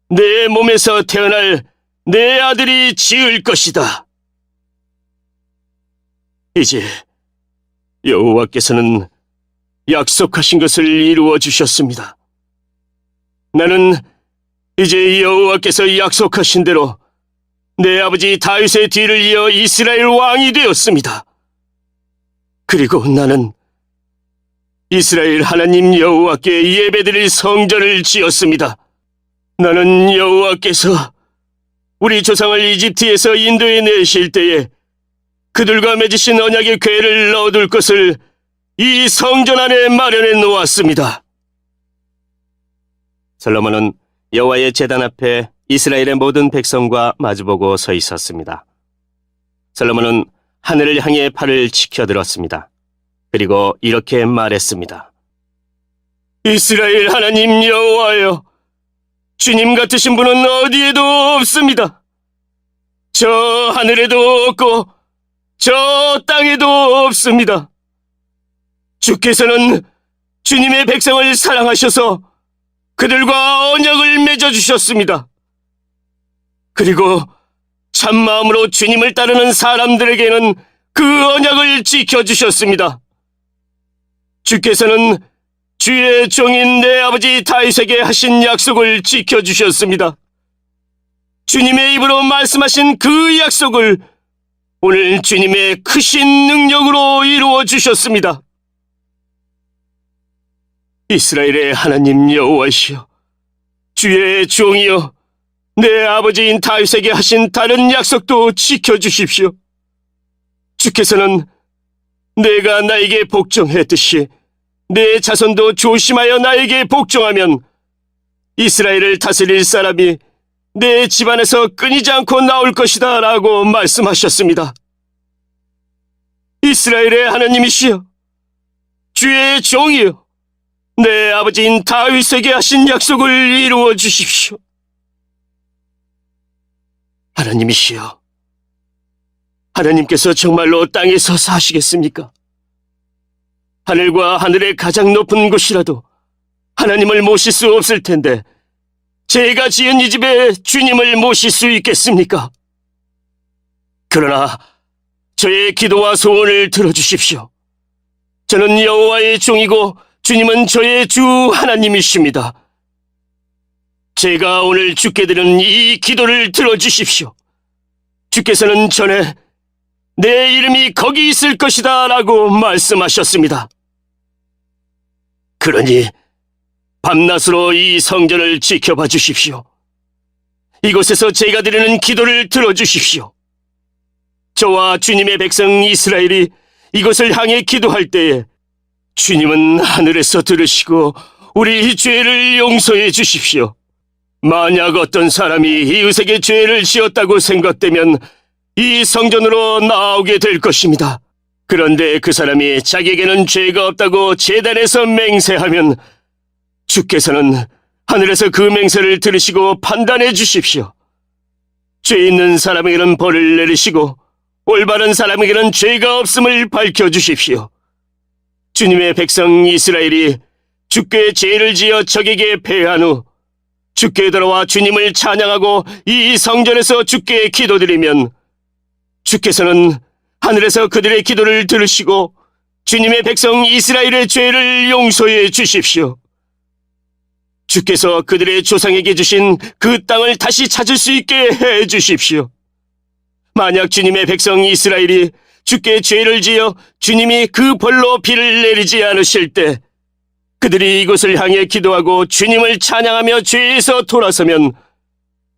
내 몸에서 태어날 내 아들이 지을 것이다. 이제 여호와께서는 약속하신 것을 이루어 주셨습니다. 나는 이제 여호와께서 약속하신 대로 내 아버지 다윗의 뒤를 이어 이스라엘 왕이 되었습니다. 그리고 나는 이스라엘 하나님 여호와께 예배드릴 성전을 지었습니다. 나는 여호와께서 우리 조상을 이집트에서 인도해 내실 때에 그들과 맺으신 언약의 궤를 넣어둘 것을 이 성전 안에 마련해 놓았습니다. 솔로몬은 여호와의 제단 앞에 이스라엘의 모든 백성과 마주보고 서 있었습니다. 솔로몬은 하늘을 향해 팔을 치켜들었습니다. 그리고 이렇게 말했습니다. 이스라엘 하나님 여호와여, 주님 같으신 분은 어디에도 없습니다. 저 하늘에도 없고 저 땅에도 없습니다. 주께서는 주님의 백성을 사랑하셔서 그들과 언약을 맺어주셨습니다. 그리고 참마음으로 주님을 따르는 사람들에게는 그 언약을 지켜주셨습니다. 주께서는 주의 종인 내 아버지 다윗에게 하신 약속을 지켜주셨습니다. 주님의 입으로 말씀하신 그 약속을 오늘 주님의 크신 능력으로 이루어 주셨습니다. 이스라엘의 하나님 여호와시여, 주의 종이여, 내 아버지인 다윗에게 하신 다른 약속도 지켜주십시오. 주께서는 내가 나에게 복종했듯이 내 자손도 조심하여 나에게 복종하면 이스라엘을 다스릴 사람이 내 집안에서 끊이지 않고 나올 것이다 라고 말씀하셨습니다. 이스라엘의 하나님이시여, 주의 종이여, 내 아버지인 다윗에게 하신 약속을 이루어 주십시오. 하나님이시여, 하나님께서 정말로 땅에서 사시겠습니까? 하늘과 하늘의 가장 높은 곳이라도 하나님을 모실 수 없을 텐데 제가 지은 이 집에 주님을 모실 수 있겠습니까? 그러나 저의 기도와 소원을 들어주십시오. 저는 여호와의 종이고 주님은 저의 주 하나님이십니다. 제가 오늘 주께 드리는 이 기도를 들어주십시오. 주께서는 전에 내 이름이 거기 있을 것이다 라고 말씀하셨습니다. 그러니 밤낮으로 이 성전을 지켜봐 주십시오. 이곳에서 제가 드리는 기도를 들어주십시오. 저와 주님의 백성 이스라엘이 이것을 향해 기도할 때에 주님은 하늘에서 들으시고 우리 죄를 용서해 주십시오. 만약 어떤 사람이 이웃에게 죄를 지었다고 생각되면 이 성전으로 나오게 될 것입니다. 그런데 그 사람이 자기에게는 죄가 없다고 제단에서 맹세하면 주께서는 하늘에서 그 맹세를 들으시고 판단해 주십시오. 죄 있는 사람에게는 벌을 내리시고 올바른 사람에게는 죄가 없음을 밝혀주십시오. 주님의 백성 이스라엘이 주께 죄를 지어 적에게 패한 후 주께 돌아와 주님을 찬양하고 이 성전에서 주께 기도드리면 주께서는 하늘에서 그들의 기도를 들으시고 주님의 백성 이스라엘의 죄를 용서해 주십시오. 주께서 그들의 조상에게 주신 그 땅을 다시 찾을 수 있게 해 주십시오. 만약 주님의 백성 이스라엘이 주께 죄를 지어 주님이 그 벌로 비를 내리지 않으실 때 그들이 이곳을 향해 기도하고 주님을 찬양하며 죄에서 돌아서면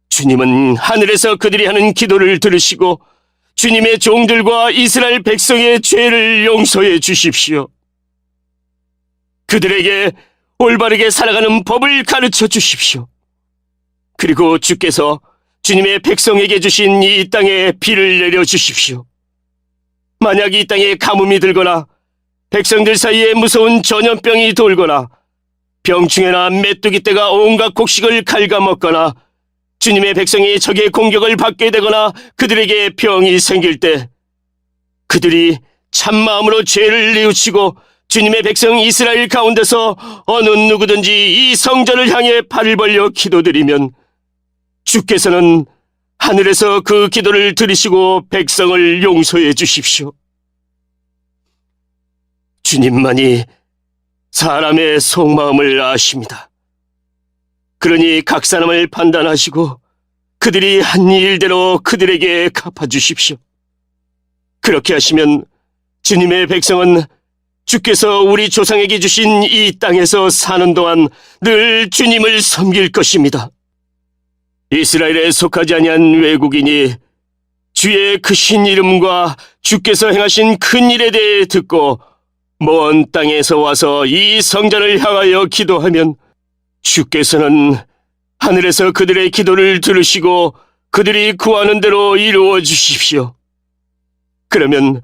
주님은 하늘에서 그들이 하는 기도를 들으시고 주님의 종들과 이스라엘 백성의 죄를 용서해 주십시오. 그들에게 올바르게 살아가는 법을 가르쳐 주십시오. 그리고 주께서 주님의 백성에게 주신 이 땅에 비를 내려 주십시오. 만약 이 땅에 가뭄이 들거나 백성들 사이에 무서운 전염병이 돌거나 병충해나 메뚜기 떼가 온갖 곡식을 갉아먹거나 주님의 백성이 적의 공격을 받게 되거나 그들에게 병이 생길 때 그들이 참마음으로 죄를 뉘우치고 주님의 백성 이스라엘 가운데서 어느 누구든지 이 성전을 향해 팔을 벌려 기도드리면 주께서는 하늘에서 그 기도를 들으시고 백성을 용서해 주십시오. 주님만이 사람의 속마음을 아십니다. 그러니 각 사람을 판단하시고 그들이 한 일대로 그들에게 갚아주십시오. 그렇게 하시면 주님의 백성은 주께서 우리 조상에게 주신 이 땅에서 사는 동안 늘 주님을 섬길 것입니다. 이스라엘에 속하지 아니한 외국인이 주의 크신 이름과 주께서 행하신 큰 일에 대해 듣고 먼 땅에서 와서 이 성전을 향하여 기도하면 주께서는 하늘에서 그들의 기도를 들으시고 그들이 구하는 대로 이루어 주십시오. 그러면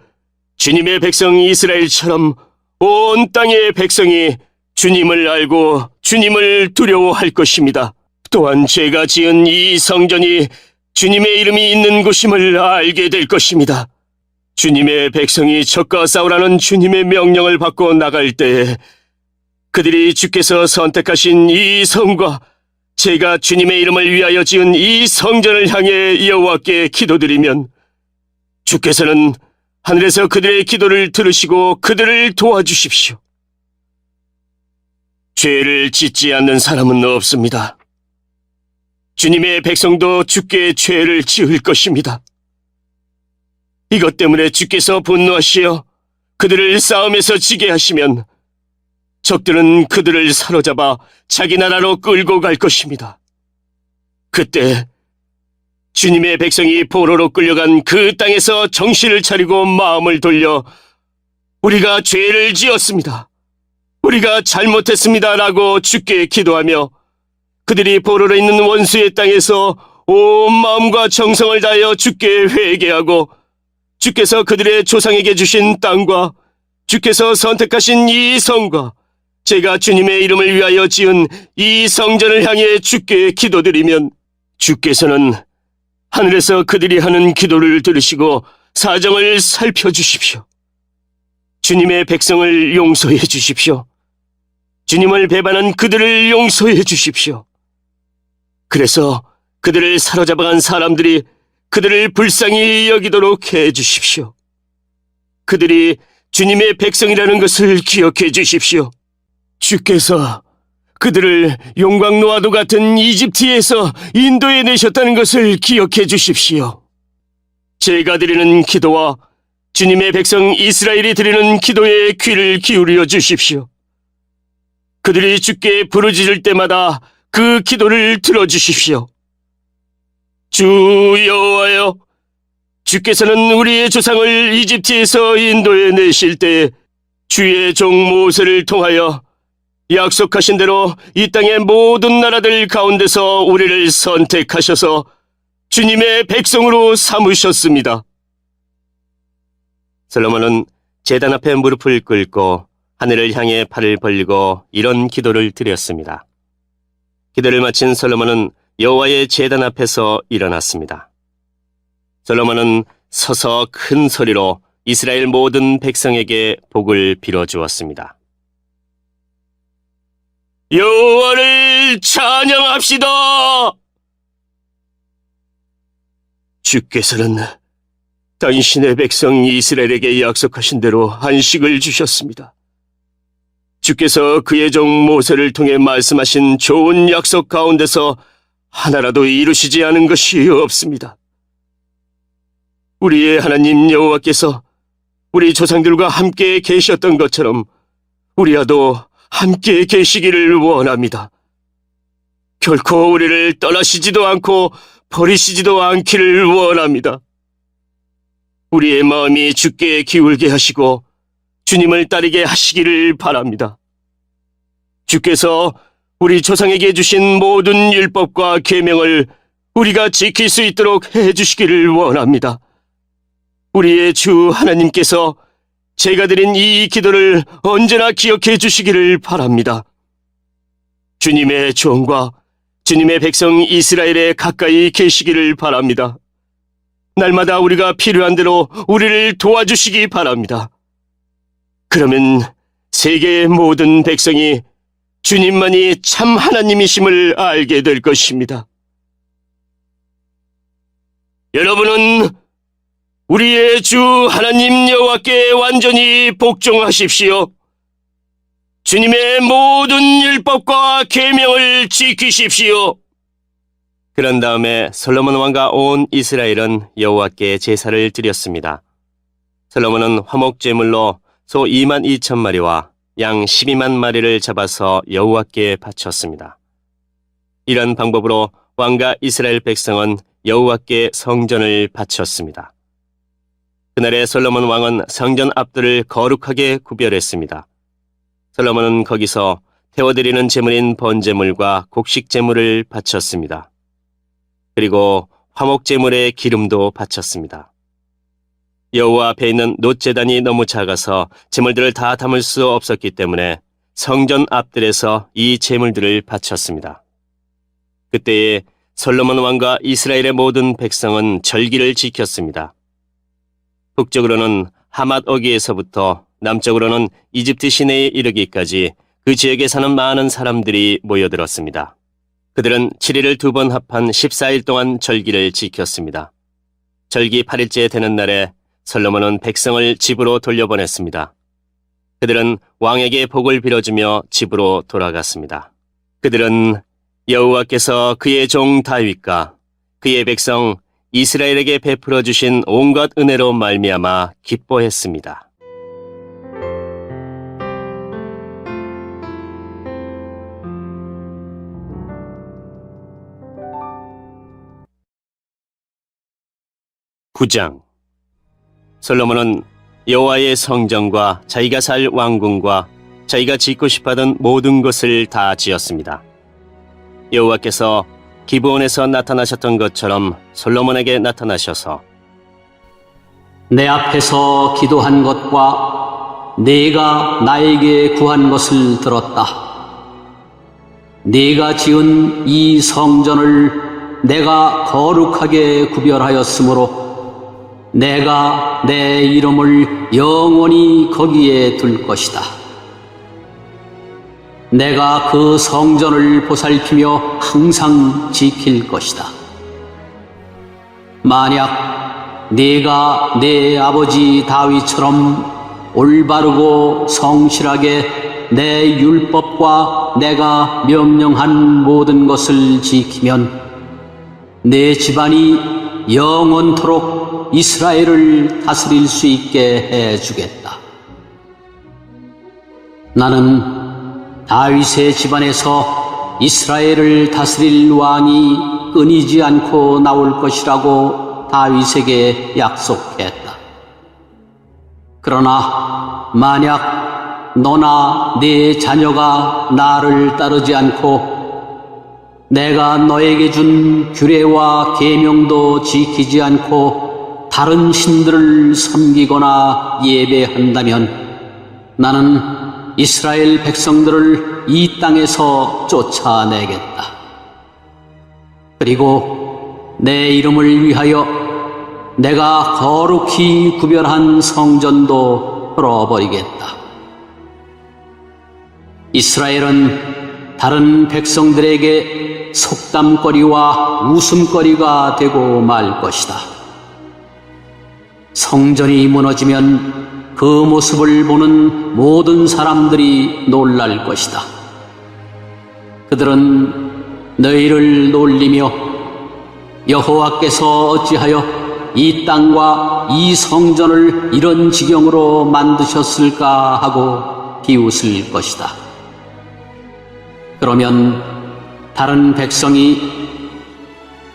주님의 백성 이스라엘처럼 온 땅의 백성이 주님을 알고 주님을 두려워할 것입니다. 또한 제가 지은 이 성전이 주님의 이름이 있는 곳임을 알게 될 것입니다. 주님의 백성이 적과 싸우라는 주님의 명령을 받고 나갈 때에 그들이 주께서 선택하신 이 성과 제가 주님의 이름을 위하여 지은 이 성전을 향해 여호와께 기도드리면 주께서는 하늘에서 그들의 기도를 들으시고 그들을 도와주십시오. 죄를 짓지 않는 사람은 없습니다. 주님의 백성도 주께 죄를 지을 것입니다. 이것 때문에 주께서 분노하시어 그들을 싸움에서 지게 하시면 적들은 그들을 사로잡아 자기 나라로 끌고 갈 것입니다. 그때 주님의 백성이 포로로 끌려간 그 땅에서 정신을 차리고 마음을 돌려 우리가 죄를 지었습니다. 우리가 잘못했습니다라고 주께 기도하며 그들이 포로로 있는 원수의 땅에서 온 마음과 정성을 다하여 주께 회개하고 주께서 그들의 조상에게 주신 땅과 주께서 선택하신 이 성과 제가 주님의 이름을 위하여 지은 이 성전을 향해 주께 기도드리면 주께서는 하늘에서 그들이 하는 기도를 들으시고 사정을 살펴주십시오. 주님의 백성을 용서해 주십시오. 주님을 배반한 그들을 용서해 주십시오. 그래서 그들을 사로잡아간 사람들이 그들을 불쌍히 여기도록 해 주십시오. 그들이 주님의 백성이라는 것을 기억해 주십시오. 주께서 그들을 용광노아도 같은 이집트에서 인도해 내셨다는 것을 기억해 주십시오. 제가 드리는 기도와 주님의 백성 이스라엘이 드리는 기도에 귀를 기울여 주십시오. 그들이 주께 부르짖을 때마다 그 기도를 들어주십시오. 주 여호와여, 주께서는 우리의 조상을 이집트에서 인도해 내실 때 주의 종 모세를 통하여 약속하신 대로 이 땅의 모든 나라들 가운데서 우리를 선택하셔서 주님의 백성으로 삼으셨습니다. 솔로몬은 제단 앞에 무릎을 꿇고 하늘을 향해 팔을 벌리고 이런 기도를 드렸습니다. 기도를 마친 솔로몬은 여호와의 제단 앞에서 일어났습니다. 솔로몬은 서서 큰 소리로 이스라엘 모든 백성에게 복을 빌어주었습니다. 여호와를 찬양합시다. 주께서는 당신의 백성 이스라엘에게 약속하신 대로 안식을 주셨습니다. 주께서 그의 종 모세를 통해 말씀하신 좋은 약속 가운데서 하나라도 이루시지 않은 것이 없습니다. 우리의 하나님 여호와께서 우리 조상들과 함께 계셨던 것처럼 우리와도 함께 계시기를 원합니다. 결코 우리를 떠나시지도 않고 버리시지도 않기를 원합니다. 우리의 마음이 주께 기울게 하시고 주님을 따르게 하시기를 바랍니다. 주께서 우리 조상에게 주신 모든 율법과 계명을 우리가 지킬 수 있도록 해주시기를 원합니다. 우리의 주 하나님께서 제가 드린 이 기도를 언제나 기억해 주시기를 바랍니다. 주님의 종과 주님의 백성 이스라엘에 가까이 계시기를 바랍니다. 날마다 우리가 필요한 대로 우리를 도와주시기 바랍니다. 그러면 세계의 모든 백성이 주님만이 참 하나님이심을 알게 될 것입니다. 여러분은 우리의 주 하나님 여호와께 완전히 복종하십시오. 주님의 모든 율법과 계명을 지키십시오. 그런 다음에 솔로몬 왕과 온 이스라엘은 여호와께 제사를 드렸습니다. 솔로몬은 화목 제물로 소 2만 2천 마리와 양 12만 마리를 잡아서 여호와께 바쳤습니다. 이런 방법으로 왕과 이스라엘 백성은 여호와께 성전을 바쳤습니다. 그날에 솔로몬 왕은 성전 앞들을 거룩하게 구별했습니다. 솔로몬은 거기서 태워드리는 제물인 번제물과 곡식 제물을 바쳤습니다. 그리고 화목 제물에 기름도 바쳤습니다. 여호와 앞에 있는 놋제단이 너무 작아서 제물들을 다 담을 수 없었기 때문에 성전 앞들에서 이 제물들을 바쳤습니다. 그때에 솔로몬 왕과 이스라엘의 모든 백성은 절기를 지켰습니다. 북쪽으로는 하맛 어기에서부터 남쪽으로는 이집트 시내에 이르기까지 그 지역에 사는 많은 사람들이 모여들었습니다. 그들은 7일을 2번 합한 14일 동안 절기를 지켰습니다. 절기 8일째 되는 날에 솔로몬은 백성을 집으로 돌려보냈습니다. 그들은 왕에게 복을 빌어주며 집으로 돌아갔습니다. 그들은 여호와께서 그의 종 다윗과 그의 백성 이스라엘에게 베풀어 주신 온갖 은혜로 말미암아 기뻐했습니다. (9장) 솔로몬은 여호와의 성전과 자기가 살 왕궁과 자기가 짓고 싶어하던 모든 것을 다 지었습니다. 여호와께서 기브온에서 나타나셨던 것처럼 솔로몬에게 나타나셔서 내 앞에서 기도한 것과 네가 나에게 구한 것을 들었다. 네가 지은 이 성전을 내가 거룩하게 구별하였으므로 내가 내 이름을 영원히 거기에 둘 것이다. 내가 그 성전을 보살피며 항상 지킬 것이다. 만약 네가 내 아버지 다윗처럼 올바르고 성실하게 내 율법과 내가 명령한 모든 것을 지키면 내 집안이 영원토록 이스라엘을 다스릴 수 있게 해주겠다. 나는 다윗의 집안에서 이스라엘을 다스릴 왕이 끊이지 않고 나올 것이라고 다윗에게 약속했다. 그러나 만약 너나 네 자녀가 나를 따르지 않고 내가 너에게 준 규례와 계명도 지키지 않고 다른 신들을 섬기거나 예배한다면 나는 이스라엘 백성들을 이 땅에서 쫓아내겠다. 그리고 내 이름을 위하여 내가 거룩히 구별한 성전도 털어버리겠다. 이스라엘은 다른 백성들에게 속담거리와 웃음거리가 되고 말 것이다. 성전이 무너지면 그 모습을 보는 모든 사람들이 놀랄 것이다. 그들은 너희를 놀리며 여호와께서 어찌하여 이 땅과 이 성전을 이런 지경으로 만드셨을까 하고 비웃을 것이다. 그러면 다른 백성이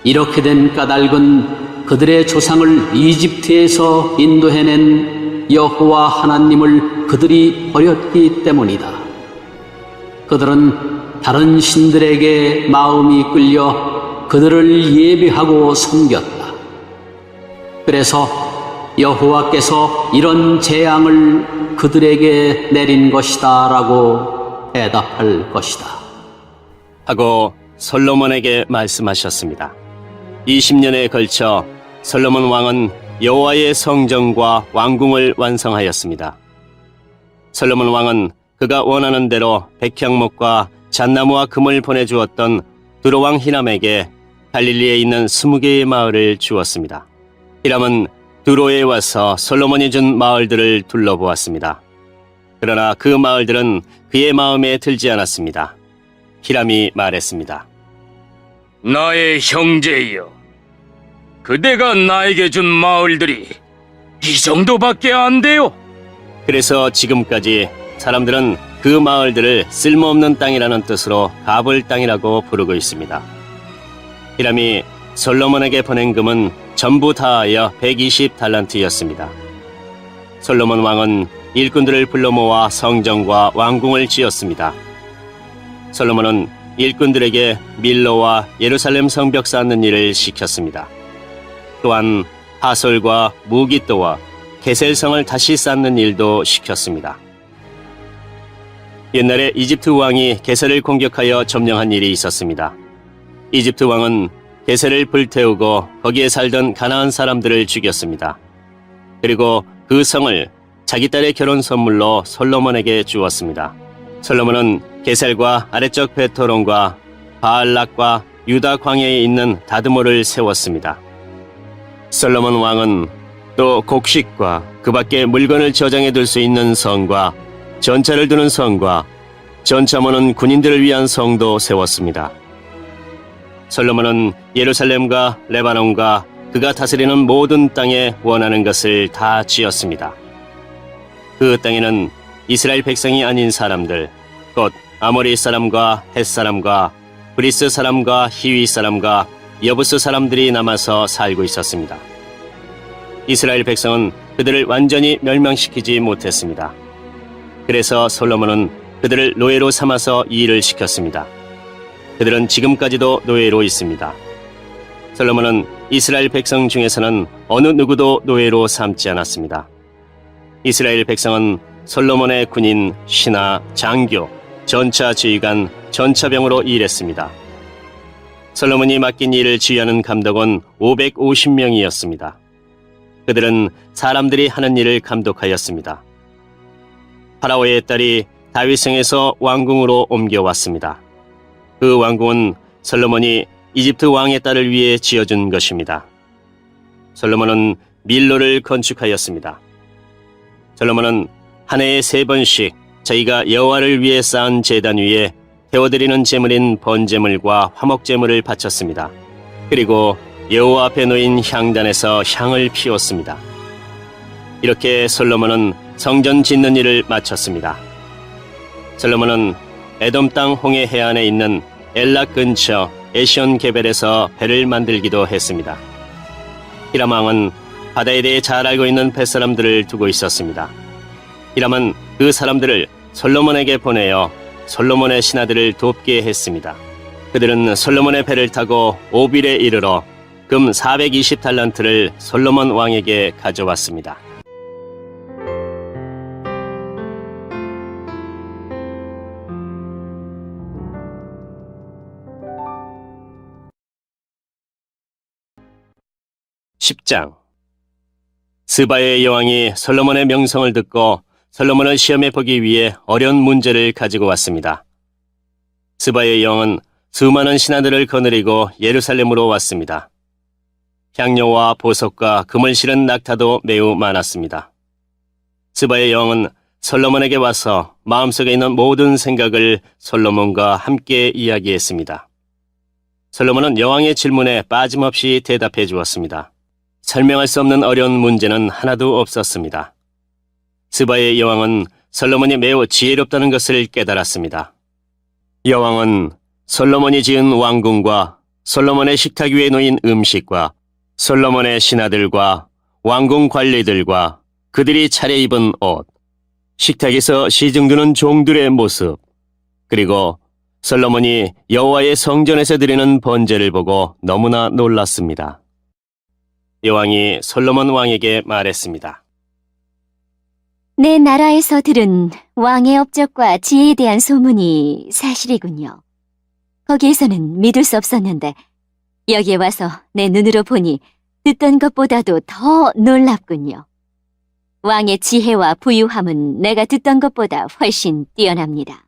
이렇게 된 까닭은 그들의 조상을 이집트에서 인도해낸 여호와 하나님을 그들이 버렸기 때문이다. 그들은 다른 신들에게 마음이 끌려 그들을 예배하고 섬겼다. 그래서 여호와께서 이런 재앙을 그들에게 내린 것이다 라고 대답할 것이다. 하고 솔로몬에게 말씀하셨습니다. 20년에 걸쳐 솔로몬 왕은 여호와의 성전과 왕궁을 완성하였습니다. 솔로몬 왕은 그가 원하는 대로 백향목과 잣나무와 금을 보내주었던 두로왕 히람에게 갈릴리에 있는 20개의 마을을 주었습니다. 히람은 두로에 와서 솔로몬이 준 마을들을 둘러보았습니다. 그러나 그 마을들은 그의 마음에 들지 않았습니다. 히람이 말했습니다. 나의 형제여, 그대가 나에게 준 마을들이 이 정도밖에 안 돼요. 그래서 지금까지 사람들은 그 마을들을 쓸모없는 땅이라는 뜻으로 가볼 땅이라고 부르고 있습니다. 히람이 솔로몬에게 보낸 금은 전부 다하여 120달란트였습니다. 솔로몬 왕은 일꾼들을 불러 모아 성전과 왕궁을 지었습니다. 솔로몬은 일꾼들에게 밀로와 예루살렘 성벽 쌓는 일을 시켰습니다. 또한 하솔과 무기또와 게셀성을 다시 쌓는 일도 시켰습니다. 옛날에 이집트 왕이 게셀을 공격하여 점령한 일이 있었습니다. 이집트 왕은 게셀을 불태우고 거기에 살던 가나안 사람들을 죽였습니다. 그리고 그 성을 자기 딸의 결혼 선물로 솔로몬에게 주었습니다. 솔로몬은 게셀과 아래쪽 베토론과 바알락과 유다 광야에 있는 다드모를 세웠습니다. 솔로몬 왕은 또 곡식과 그 밖에 물건을 저장해 둘 수 있는 성과 전차를 두는 성과 전차 모는 군인들을 위한 성도 세웠습니다. 솔로몬은 예루살렘과 레바논과 그가 다스리는 모든 땅에 원하는 것을 다 지었습니다. 그 땅에는 이스라엘 백성이 아닌 사람들, 곧 아모리 사람과 헷 사람과 브리스 사람과 히위 사람과 여부스 사람들이 남아서 살고 있었습니다. 이스라엘 백성은 그들을 완전히 멸망시키지 못했습니다. 그래서 솔로몬은 그들을 노예로 삼아서 이 일을 시켰습니다. 그들은 지금까지도 노예로 있습니다. 솔로몬은 이스라엘 백성 중에서는 어느 누구도 노예로 삼지 않았습니다. 이스라엘 백성은 솔로몬의 군인, 신하, 장교, 전차 지휘관, 전차병으로 일했습니다. 솔로몬이 맡긴 일을 지휘하는 감독은 550명이었습니다. 그들은 사람들이 하는 일을 감독하였습니다. 파라오의 딸이 다윗성에서 왕궁으로 옮겨왔습니다. 그 왕궁은 솔로몬이 이집트 왕의 딸을 위해 지어준 것입니다. 솔로몬은 밀로를 건축하였습니다. 솔로몬은 한 해에 3번씩 자기가 여호와를 위해 쌓은 제단 위에 태워드리는 제물인 번제물과 화목제물을 바쳤습니다. 그리고 여호와 앞에 놓인 향단에서 향을 피웠습니다. 이렇게 솔로몬은 성전 짓는 일을 마쳤습니다. 솔로몬은 에돔 땅 홍해 해안에 있는 엘락 근처 에시온 게벨에서 배를 만들기도 했습니다. 히람 왕은 바다에 대해 잘 알고 있는 뱃사람들을 두고 있었습니다. 히람은 그 사람들을 솔로몬에게 보내어 솔로몬의 신하들을 돕게 했습니다. 그들은 솔로몬의 배를 타고 오빌에 이르러 금 420달란트를 솔로몬 왕에게 가져왔습니다. (10장) 스바의 여왕이 솔로몬의 명성을 듣고 솔로몬을 시험해 보기 위해 어려운 문제를 가지고 왔습니다. 스바의 여왕은 수많은 신하들을 거느리고 예루살렘으로 왔습니다. 향료와 보석과 금을 실은 낙타도 매우 많았습니다. 스바의 여왕은 솔로몬에게 와서 마음속에 있는 모든 생각을 솔로몬과 함께 이야기했습니다. 솔로몬은 여왕의 질문에 빠짐없이 대답해 주었습니다. 설명할 수 없는 어려운 문제는 하나도 없었습니다. 스바의 여왕은 솔로몬이 매우 지혜롭다는 것을 깨달았습니다. 여왕은 솔로몬이 지은 왕궁과 솔로몬의 식탁 위에 놓인 음식과 솔로몬의 신하들과 왕궁 관리들과 그들이 차려입은 옷, 식탁에서 시중드는 종들의 모습, 그리고 솔로몬이 여호와의 성전에서 드리는 번제를 보고 너무나 놀랐습니다. 여왕이 솔로몬 왕에게 말했습니다. 내 나라에서 들은 왕의 업적과 지혜에 대한 소문이 사실이군요. 거기에서는 믿을 수 없었는데 여기에 와서 내 눈으로 보니 듣던 것보다도 더 놀랍군요. 왕의 지혜와 부유함은 내가 듣던 것보다 훨씬 뛰어납니다.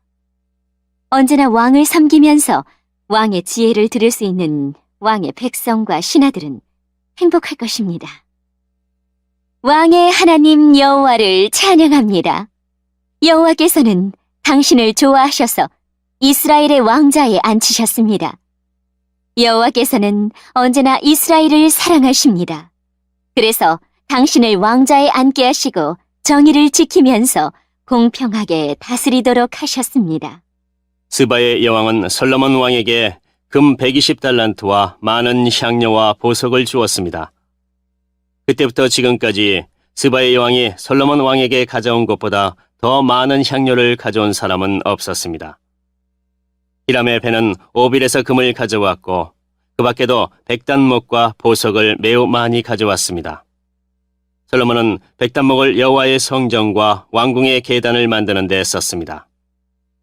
언제나 왕을 섬기면서 왕의 지혜를 들을 수 있는 왕의 백성과 신하들은 행복할 것입니다. 왕의 하나님 여호와를 찬양합니다. 여호와께서는 당신을 좋아하셔서 이스라엘의 왕자에 앉히셨습니다. 여호와께서는 언제나 이스라엘을 사랑하십니다. 그래서 당신을 왕자에 앉게 하시고 정의를 지키면서 공평하게 다스리도록 하셨습니다. 스바의 여왕은 솔로몬 왕에게 금 120달란트와 많은 향료와 보석을 주었습니다. 그때부터 지금까지 스바의 여왕이 솔로몬 왕에게 가져온 것보다 더 많은 향료를 가져온 사람은 없었습니다. 히람의 배는 오빌에서 금을 가져왔고 그 밖에도 백단목과 보석을 매우 많이 가져왔습니다. 솔로몬은 백단목을 여호와의 성전과 왕궁의 계단을 만드는 데 썼습니다.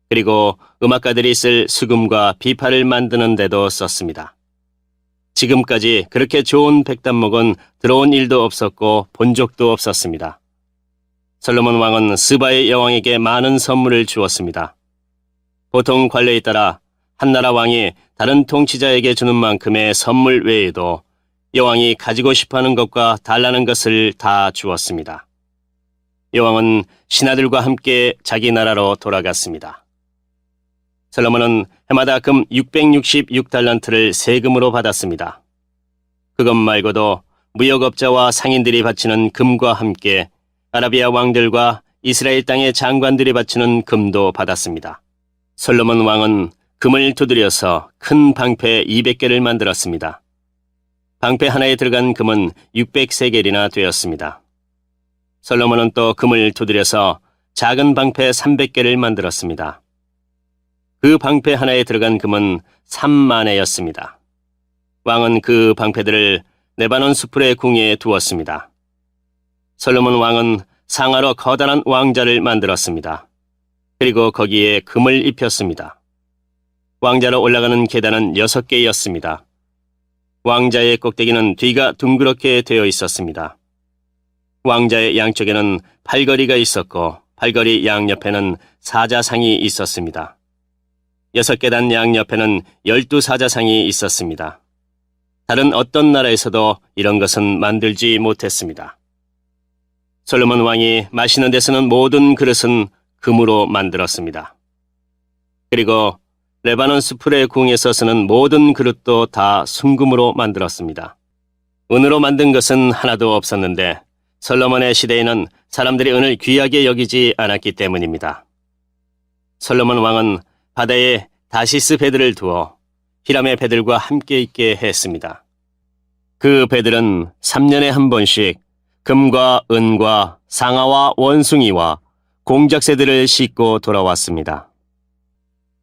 그리고 음악가들이 쓸 수금과 비파를 만드는 데도 썼습니다. 지금까지 그렇게 좋은 백단목은 들어온 일도 없었고 본 적도 없었습니다. 솔로몬 왕은 스바의 여왕에게 많은 선물을 주었습니다. 보통 관례에 따라 한 나라 왕이 다른 통치자에게 주는 만큼의 선물 외에도 여왕이 가지고 싶어하는 것과 달라는 것을 다 주었습니다. 여왕은 신하들과 함께 자기 나라로 돌아갔습니다. 솔로몬은 해마다 금 666달란트를 세금으로 받았습니다. 그것 말고도 무역업자와 상인들이 바치는 금과 함께 아라비아 왕들과 이스라엘 땅의 장관들이 바치는 금도 받았습니다. 솔로몬 왕은 금을 두드려서 큰 방패 200개를 만들었습니다. 방패 하나에 들어간 금은 600세겔이나 되었습니다. 솔로몬은 또 금을 두드려서 작은 방패 300개를 만들었습니다. 그 방패 하나에 들어간 금은 3만회였습니다. 왕은 그 방패들을 레바논 수풀의 궁에 두었습니다. 솔로몬 왕은 상하로 커다란 왕자를 만들었습니다. 그리고 거기에 금을 입혔습니다. 왕자로 올라가는 계단은 6개였습니다. 왕자의 꼭대기는 뒤가 둥그렇게 되어 있었습니다. 왕자의 양쪽에는 팔걸이가 있었고 팔걸이 양옆에는 사자상이 있었습니다. 6계단 양옆에는 12사자상이 있었습니다. 다른 어떤 나라에서도 이런 것은 만들지 못했습니다. 솔로몬 왕이 마시는 데 쓰는 모든 그릇은 금으로 만들었습니다. 그리고 레바논 수풀의 궁에서 쓰는 모든 그릇도 다 순금으로 만들었습니다. 은으로 만든 것은 하나도 없었는데 솔로몬의 시대에는 사람들이 은을 귀하게 여기지 않았기 때문입니다. 솔로몬 왕은 바다에 다시스 배들을 두어 히람의 배들과 함께 있게 했습니다. 그 배들은 3년에 한 번씩 금과 은과 상아와 원숭이와 공작새들을 싣고 돌아왔습니다.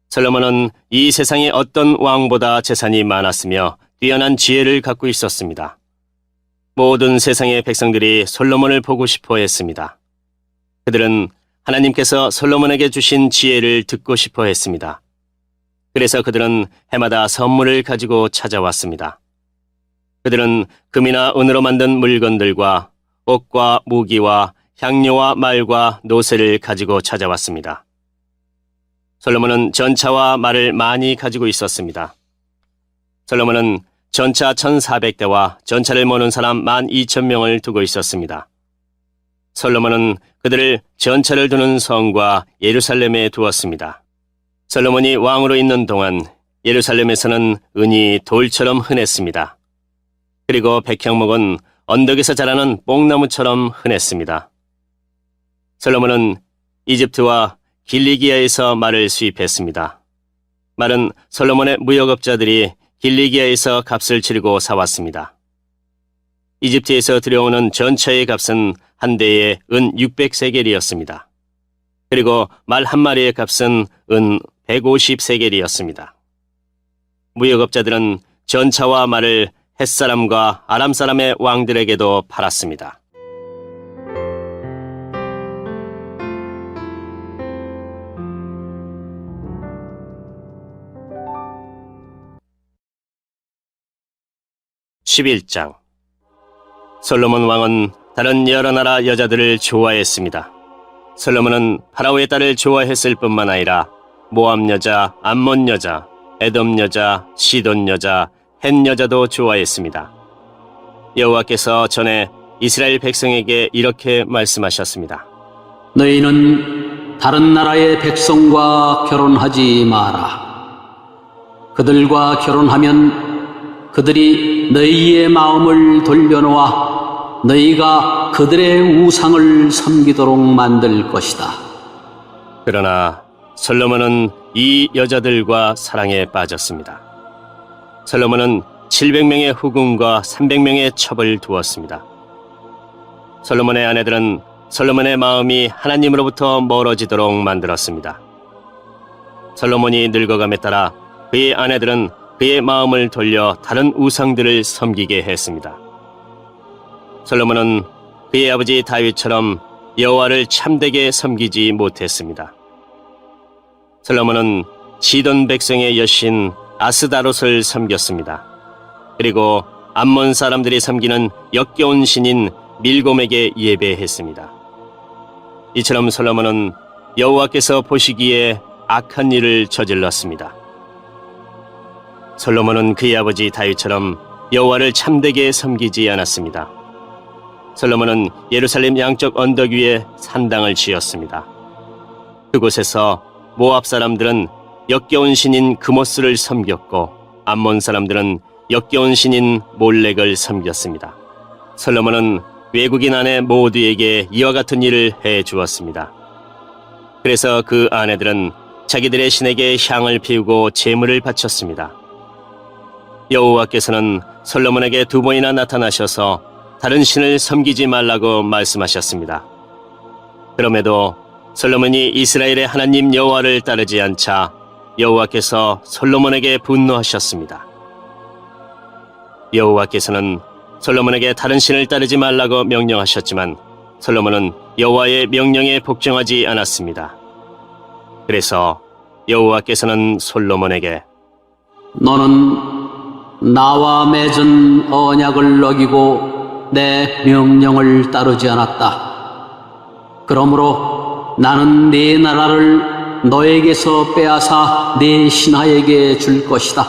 솔로몬은 이 세상의 어떤 왕보다 재산이 많았으며 뛰어난 지혜를 갖고 있었습니다. 모든 세상의 백성들이 솔로몬을 보고 싶어 했습니다. 그들은 하나님께서 솔로몬에게 주신 지혜를 듣고 싶어 했습니다. 그래서 그들은 해마다 선물을 가지고 찾아왔습니다. 그들은 금이나 은으로 만든 물건들과 옷과 무기와 향료와 말과 노새를 가지고 찾아왔습니다. 솔로몬은 전차와 말을 많이 가지고 있었습니다. 솔로몬은 전차 1400대와 전차를 모는 사람 12,000명을 두고 있었습니다. 솔로몬은 그들을 전차를 두는 성과 예루살렘에 두었습니다. 솔로몬이 왕으로 있는 동안 예루살렘에서는 은이 돌처럼 흔했습니다. 그리고 백향목은 언덕에서 자라는 뽕나무처럼 흔했습니다. 솔로몬은 이집트와 길리기아에서 말을 수입했습니다. 말은 솔로몬의 무역업자들이 길리기아에서 값을 치르고 사왔습니다. 이집트에서 들여오는 전차의 값은 한 대에 은 600세겔이었습니다. 그리고 말 한 마리의 값은 은 150세겔이었습니다. 무역업자들은 전차와 말을 햇사람과 아람사람의 왕들에게도 팔았습니다. (11장) 솔로몬 왕은 다른 여러 나라 여자들을 좋아했습니다. 솔로몬은 파라오의 딸을 좋아했을 뿐만 아니라 모압 여자, 암몬 여자, 에돔 여자, 시돈 여자, 헷 여자도 좋아했습니다. 여호와께서 전에 이스라엘 백성에게 이렇게 말씀하셨습니다. 너희는 다른 나라의 백성과 결혼하지 마라. 그들과 결혼하면 그들이 너희의 마음을 돌려놓아 너희가 그들의 우상을 섬기도록 만들 것이다. 그러나 솔로몬은 이 여자들과 사랑에 빠졌습니다. 솔로몬은 700명의 후궁과 300명의 첩을 두었습니다. 솔로몬의 아내들은 솔로몬의 마음이 하나님으로부터 멀어지도록 만들었습니다. 솔로몬이 늙어감에 따라 그의 아내들은 그의 마음을 돌려 다른 우상들을 섬기게 했습니다. 솔로몬은 그의 아버지 다윗처럼 여호와를 참되게 섬기지 못했습니다. 솔로몬은 시돈 백성의 여신 아스다롯을 섬겼습니다. 그리고 암몬 사람들이 섬기는 역겨운 신인 밀곰에게 예배했습니다. 이처럼 솔로몬은 여호와께서 보시기에 악한 일을 저질렀습니다. 솔로몬은 그의 아버지 다윗처럼 여호와를 참되게 섬기지 않았습니다. 솔로몬은 예루살렘 양쪽 언덕 위에 산당을 지었습니다. 그곳에서 모압 사람들은 역겨운 신인 그모스를 섬겼고 암몬 사람들은 역겨운 신인 몰렉을 섬겼습니다. 솔로몬은 외국인 아내 모두에게 이와 같은 일을 해 주었습니다. 그래서 그 아내들은 자기들의 신에게 향을 피우고 제물을 바쳤습니다. 여호와께서는 솔로몬에게 2번이나 나타나셔서 다른 신을 섬기지 말라고 말씀하셨습니다. 그럼에도 솔로몬이 이스라엘의 하나님 여호와를 따르지 않자 여호와께서 솔로몬에게 분노하셨습니다. 여호와께서는 솔로몬에게 다른 신을 따르지 말라고 명령하셨지만 솔로몬은 여호와의 명령에 복종하지 않았습니다. 그래서 여호와께서는 솔로몬에게 너는 나와 맺은 언약을 어기고 내 명령을 따르지 않았다. 그러므로 나는 네 나라를 너에게서 빼앗아 네 신하에게 줄 것이다.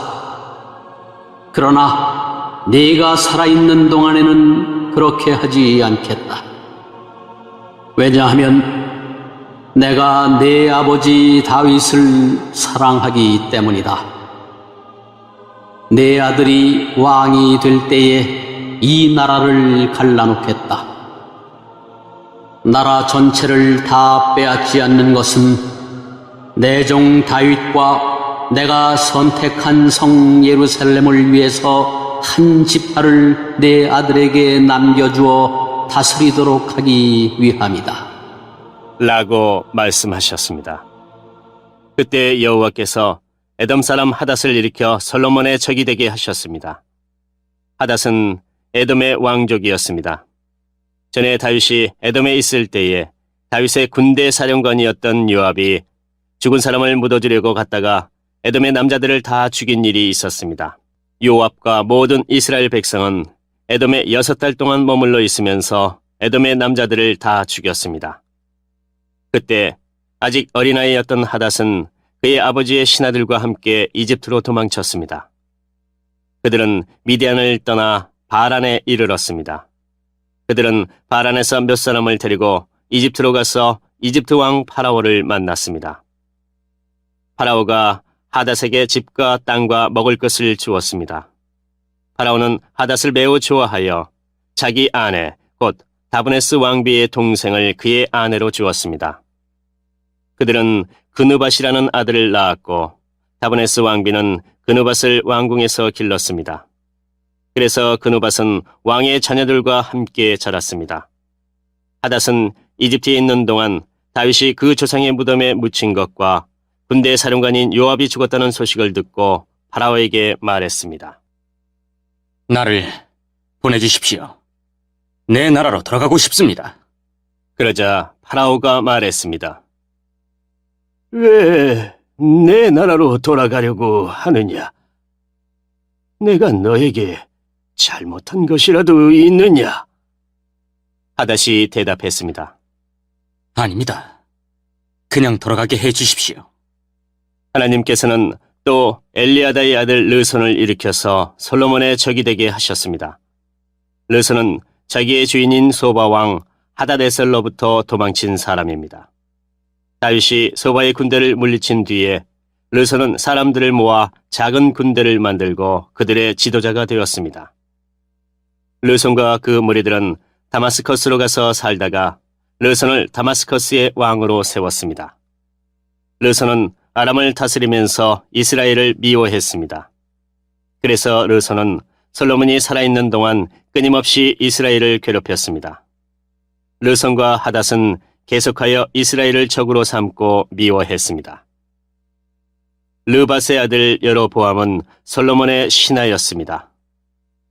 그러나 네가 살아있는 동안에는 그렇게 하지 않겠다. 왜냐하면 내가 네 아버지 다윗을 사랑하기 때문이다. 내 아들이 왕이 될 때에 이 나라를 갈라놓겠다. 나라 전체를 다 빼앗지 않는 것은 내 종 다윗과 내가 선택한 성 예루살렘을 위해서 한 지파를 내 아들에게 남겨주어 다스리도록 하기 위함이다. 라고 말씀하셨습니다. 그때 여호와께서 에돔 사람 하닷을 일으켜 솔로몬의 적이 되게 하셨습니다. 하닷은 에돔의 왕족이었습니다. 전에 다윗이 에돔에 있을 때에 다윗의 군대 사령관이었던 요압이 죽은 사람을 묻어주려고 갔다가 에돔의 남자들을 다 죽인 일이 있었습니다. 요압과 모든 이스라엘 백성은 에돔에 6달 동안 머물러 있으면서 에돔의 남자들을 다 죽였습니다. 그때 아직 어린아이였던 하닷은 그의 아버지의 신하들과 함께 이집트로 도망쳤습니다. 그들은 미디안을 떠나 바란에 이르렀습니다. 그들은 바란에서 몇 사람을 데리고 이집트로 가서 이집트 왕 파라오를 만났습니다. 파라오가 하닷에게 집과 땅과 먹을 것을 주었습니다. 파라오는 하닷을 매우 좋아하여 자기 아내 곧 다브네스 왕비의 동생을 그의 아내로 주었습니다. 그들은 그누밧이라는 아들을 낳았고 다브네스 왕비는 그누밧을 왕궁에서 길렀습니다. 그래서 그누밧은 왕의 자녀들과 함께 자랐습니다. 하닷은 이집트에 있는 동안 다윗이 그 조상의 무덤에 묻힌 것과 군대 사령관인 요압이 죽었다는 소식을 듣고 파라오에게 말했습니다. 나를 보내주십시오. 내 나라로 돌아가고 싶습니다. 그러자 파라오가 말했습니다. 왜 내 나라로 돌아가려고 하느냐? 내가 너에게 잘못한 것이라도 있느냐? 하닷이 대답했습니다. 아닙니다. 그냥 돌아가게 해 주십시오. 하나님께서는 또 엘리아다의 아들 르손을 일으켜서 솔로몬의 적이 되게 하셨습니다. 르손은 자기의 주인인 소바 왕 하닷에셀로부터 도망친 사람입니다. 다윗이 소바의 군대를 물리친 뒤에 르손은 사람들을 모아 작은 군대를 만들고 그들의 지도자가 되었습니다. 르손과 그 무리들은 다마스커스로 가서 살다가 르손을 다마스커스의 왕으로 세웠습니다. 르손은 아람을 다스리면서 이스라엘을 미워했습니다. 그래서 르손은 솔로몬이 살아있는 동안 끊임없이 이스라엘을 괴롭혔습니다. 르손과 하닷은 계속하여 이스라엘을 적으로 삼고 미워했습니다. 르밧의 아들 여로보암은 솔로몬의 신하였습니다.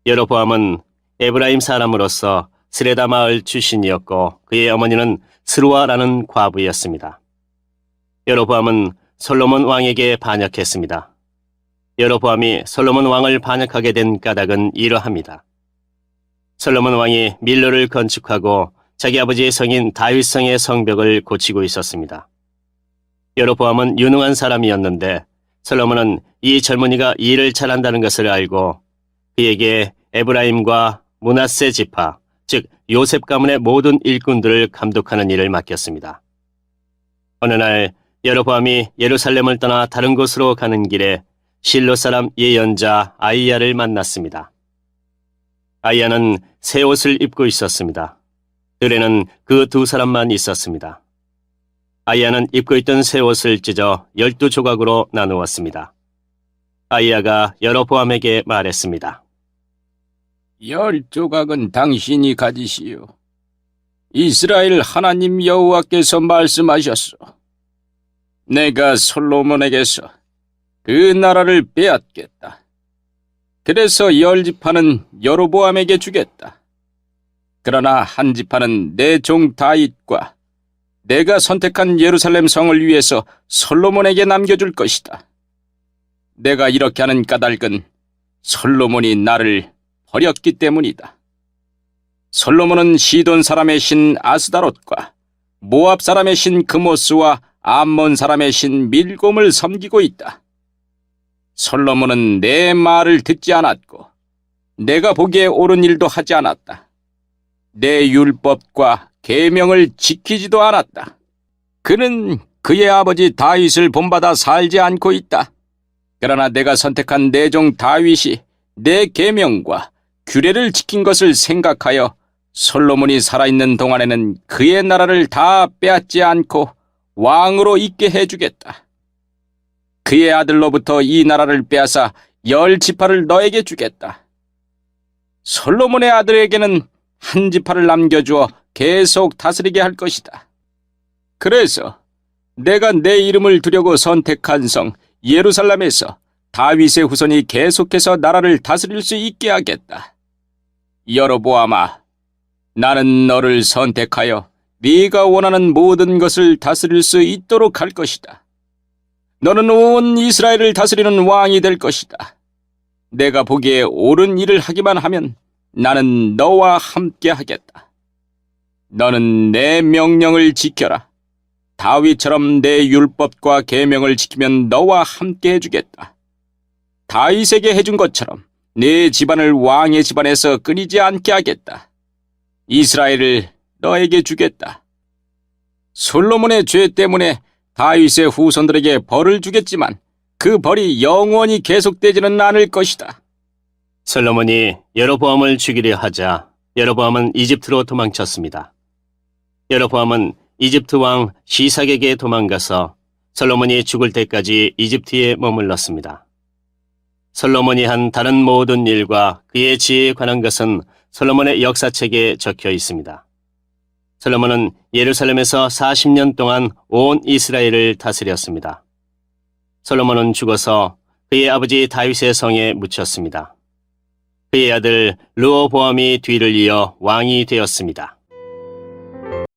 여로보암은 에브라임 사람으로서 스레다 마을 출신이었고 그의 어머니는 스루아라는 과부였습니다. 여로보암은 솔로몬 왕에게 반역했습니다. 여로보암이 솔로몬 왕을 반역하게 된 까닭은 이러합니다. 솔로몬 왕이 밀로를 건축하고 자기 아버지의 성인 다윗성의 성벽을 고치고 있었습니다. 여로보암은 유능한 사람이었는데 솔로몬은 이 젊은이가 일을 잘한다는 것을 알고 그에게 에브라임과 므낫세 지파, 즉 요셉 가문의 모든 일꾼들을 감독하는 일을 맡겼습니다. 어느 날 여로보암이 예루살렘을 떠나 다른 곳으로 가는 길에 실로 사람 예언자 아이야를 만났습니다. 아이야는 새 옷을 입고 있었습니다. 들에는 그 두 사람만 있었습니다. 아이야는 입고 있던 새 옷을 찢어 12조각으로 나누었습니다. 아이야가 여로보암에게 말했습니다. 10조각은 당신이 가지시오. 이스라엘 하나님 여호와께서 말씀하셨소. 내가 솔로몬에게서 그 나라를 빼앗겠다. 그래서 10지파는 여로보암에게 주겠다. 그러나 한 지파는 내 종 다윗과 내가 선택한 예루살렘 성을 위해서 솔로몬에게 남겨줄 것이다. 내가 이렇게 하는 까닭은 솔로몬이 나를 버렸기 때문이다. 솔로몬은 시돈 사람의 신 아스다롯과 모압 사람의 신 그모스와 암몬 사람의 신 밀곰을 섬기고 있다. 솔로몬은 내 말을 듣지 않았고 내가 보기에 옳은 일도 하지 않았다. 내 율법과 계명을 지키지도 않았다. 그는 그의 아버지 다윗을 본받아 살지 않고 있다. 그러나 내가 선택한 내 종 다윗이 내 계명과 규례를 지킨 것을 생각하여 솔로몬이 살아있는 동안에는 그의 나라를 다 빼앗지 않고 왕으로 있게 해주겠다. 그의 아들로부터 이 나라를 빼앗아 10지파를 너에게 주겠다. 솔로몬의 아들에게는 한 지파를 남겨주어 계속 다스리게 할 것이다. 그래서 내가 내 이름을 두려고 선택한 성 예루살렘에서 다윗의 후손이 계속해서 나라를 다스릴 수 있게 하겠다. 여로보암아, 나는 너를 선택하여 네가 원하는 모든 것을 다스릴 수 있도록 할 것이다. 너는 온 이스라엘을 다스리는 왕이 될 것이다. 내가 보기에 옳은 일을 하기만 하면 나는 너와 함께 하겠다. 너는 내 명령을 지켜라. 다윗처럼 내 율법과 계명을 지키면 너와 함께 해주겠다. 다윗에게 해준 것처럼 네 집안을 왕의 집안에서 끊이지 않게 하겠다. 이스라엘을 너에게 주겠다. 솔로몬의 죄 때문에 다윗의 후손들에게 벌을 주겠지만 그 벌이 영원히 계속되지는 않을 것이다. 솔로몬이 여로보암을 죽이려 하자 여로보암은 이집트로 도망쳤습니다. 여로보암은 이집트 왕 시삭에게 도망가서 솔로몬이 죽을 때까지 이집트에 머물렀습니다. 솔로몬이 한 다른 모든 일과 그의 지혜에 관한 것은 솔로몬의 역사책에 적혀 있습니다. 솔로몬은 예루살렘에서 40년 동안 온 이스라엘을 다스렸습니다. 솔로몬은 죽어서 그의 아버지 다윗의 성에 묻혔습니다. 그의 아들 르호보암이 뒤를 이어 왕이 되었습니다.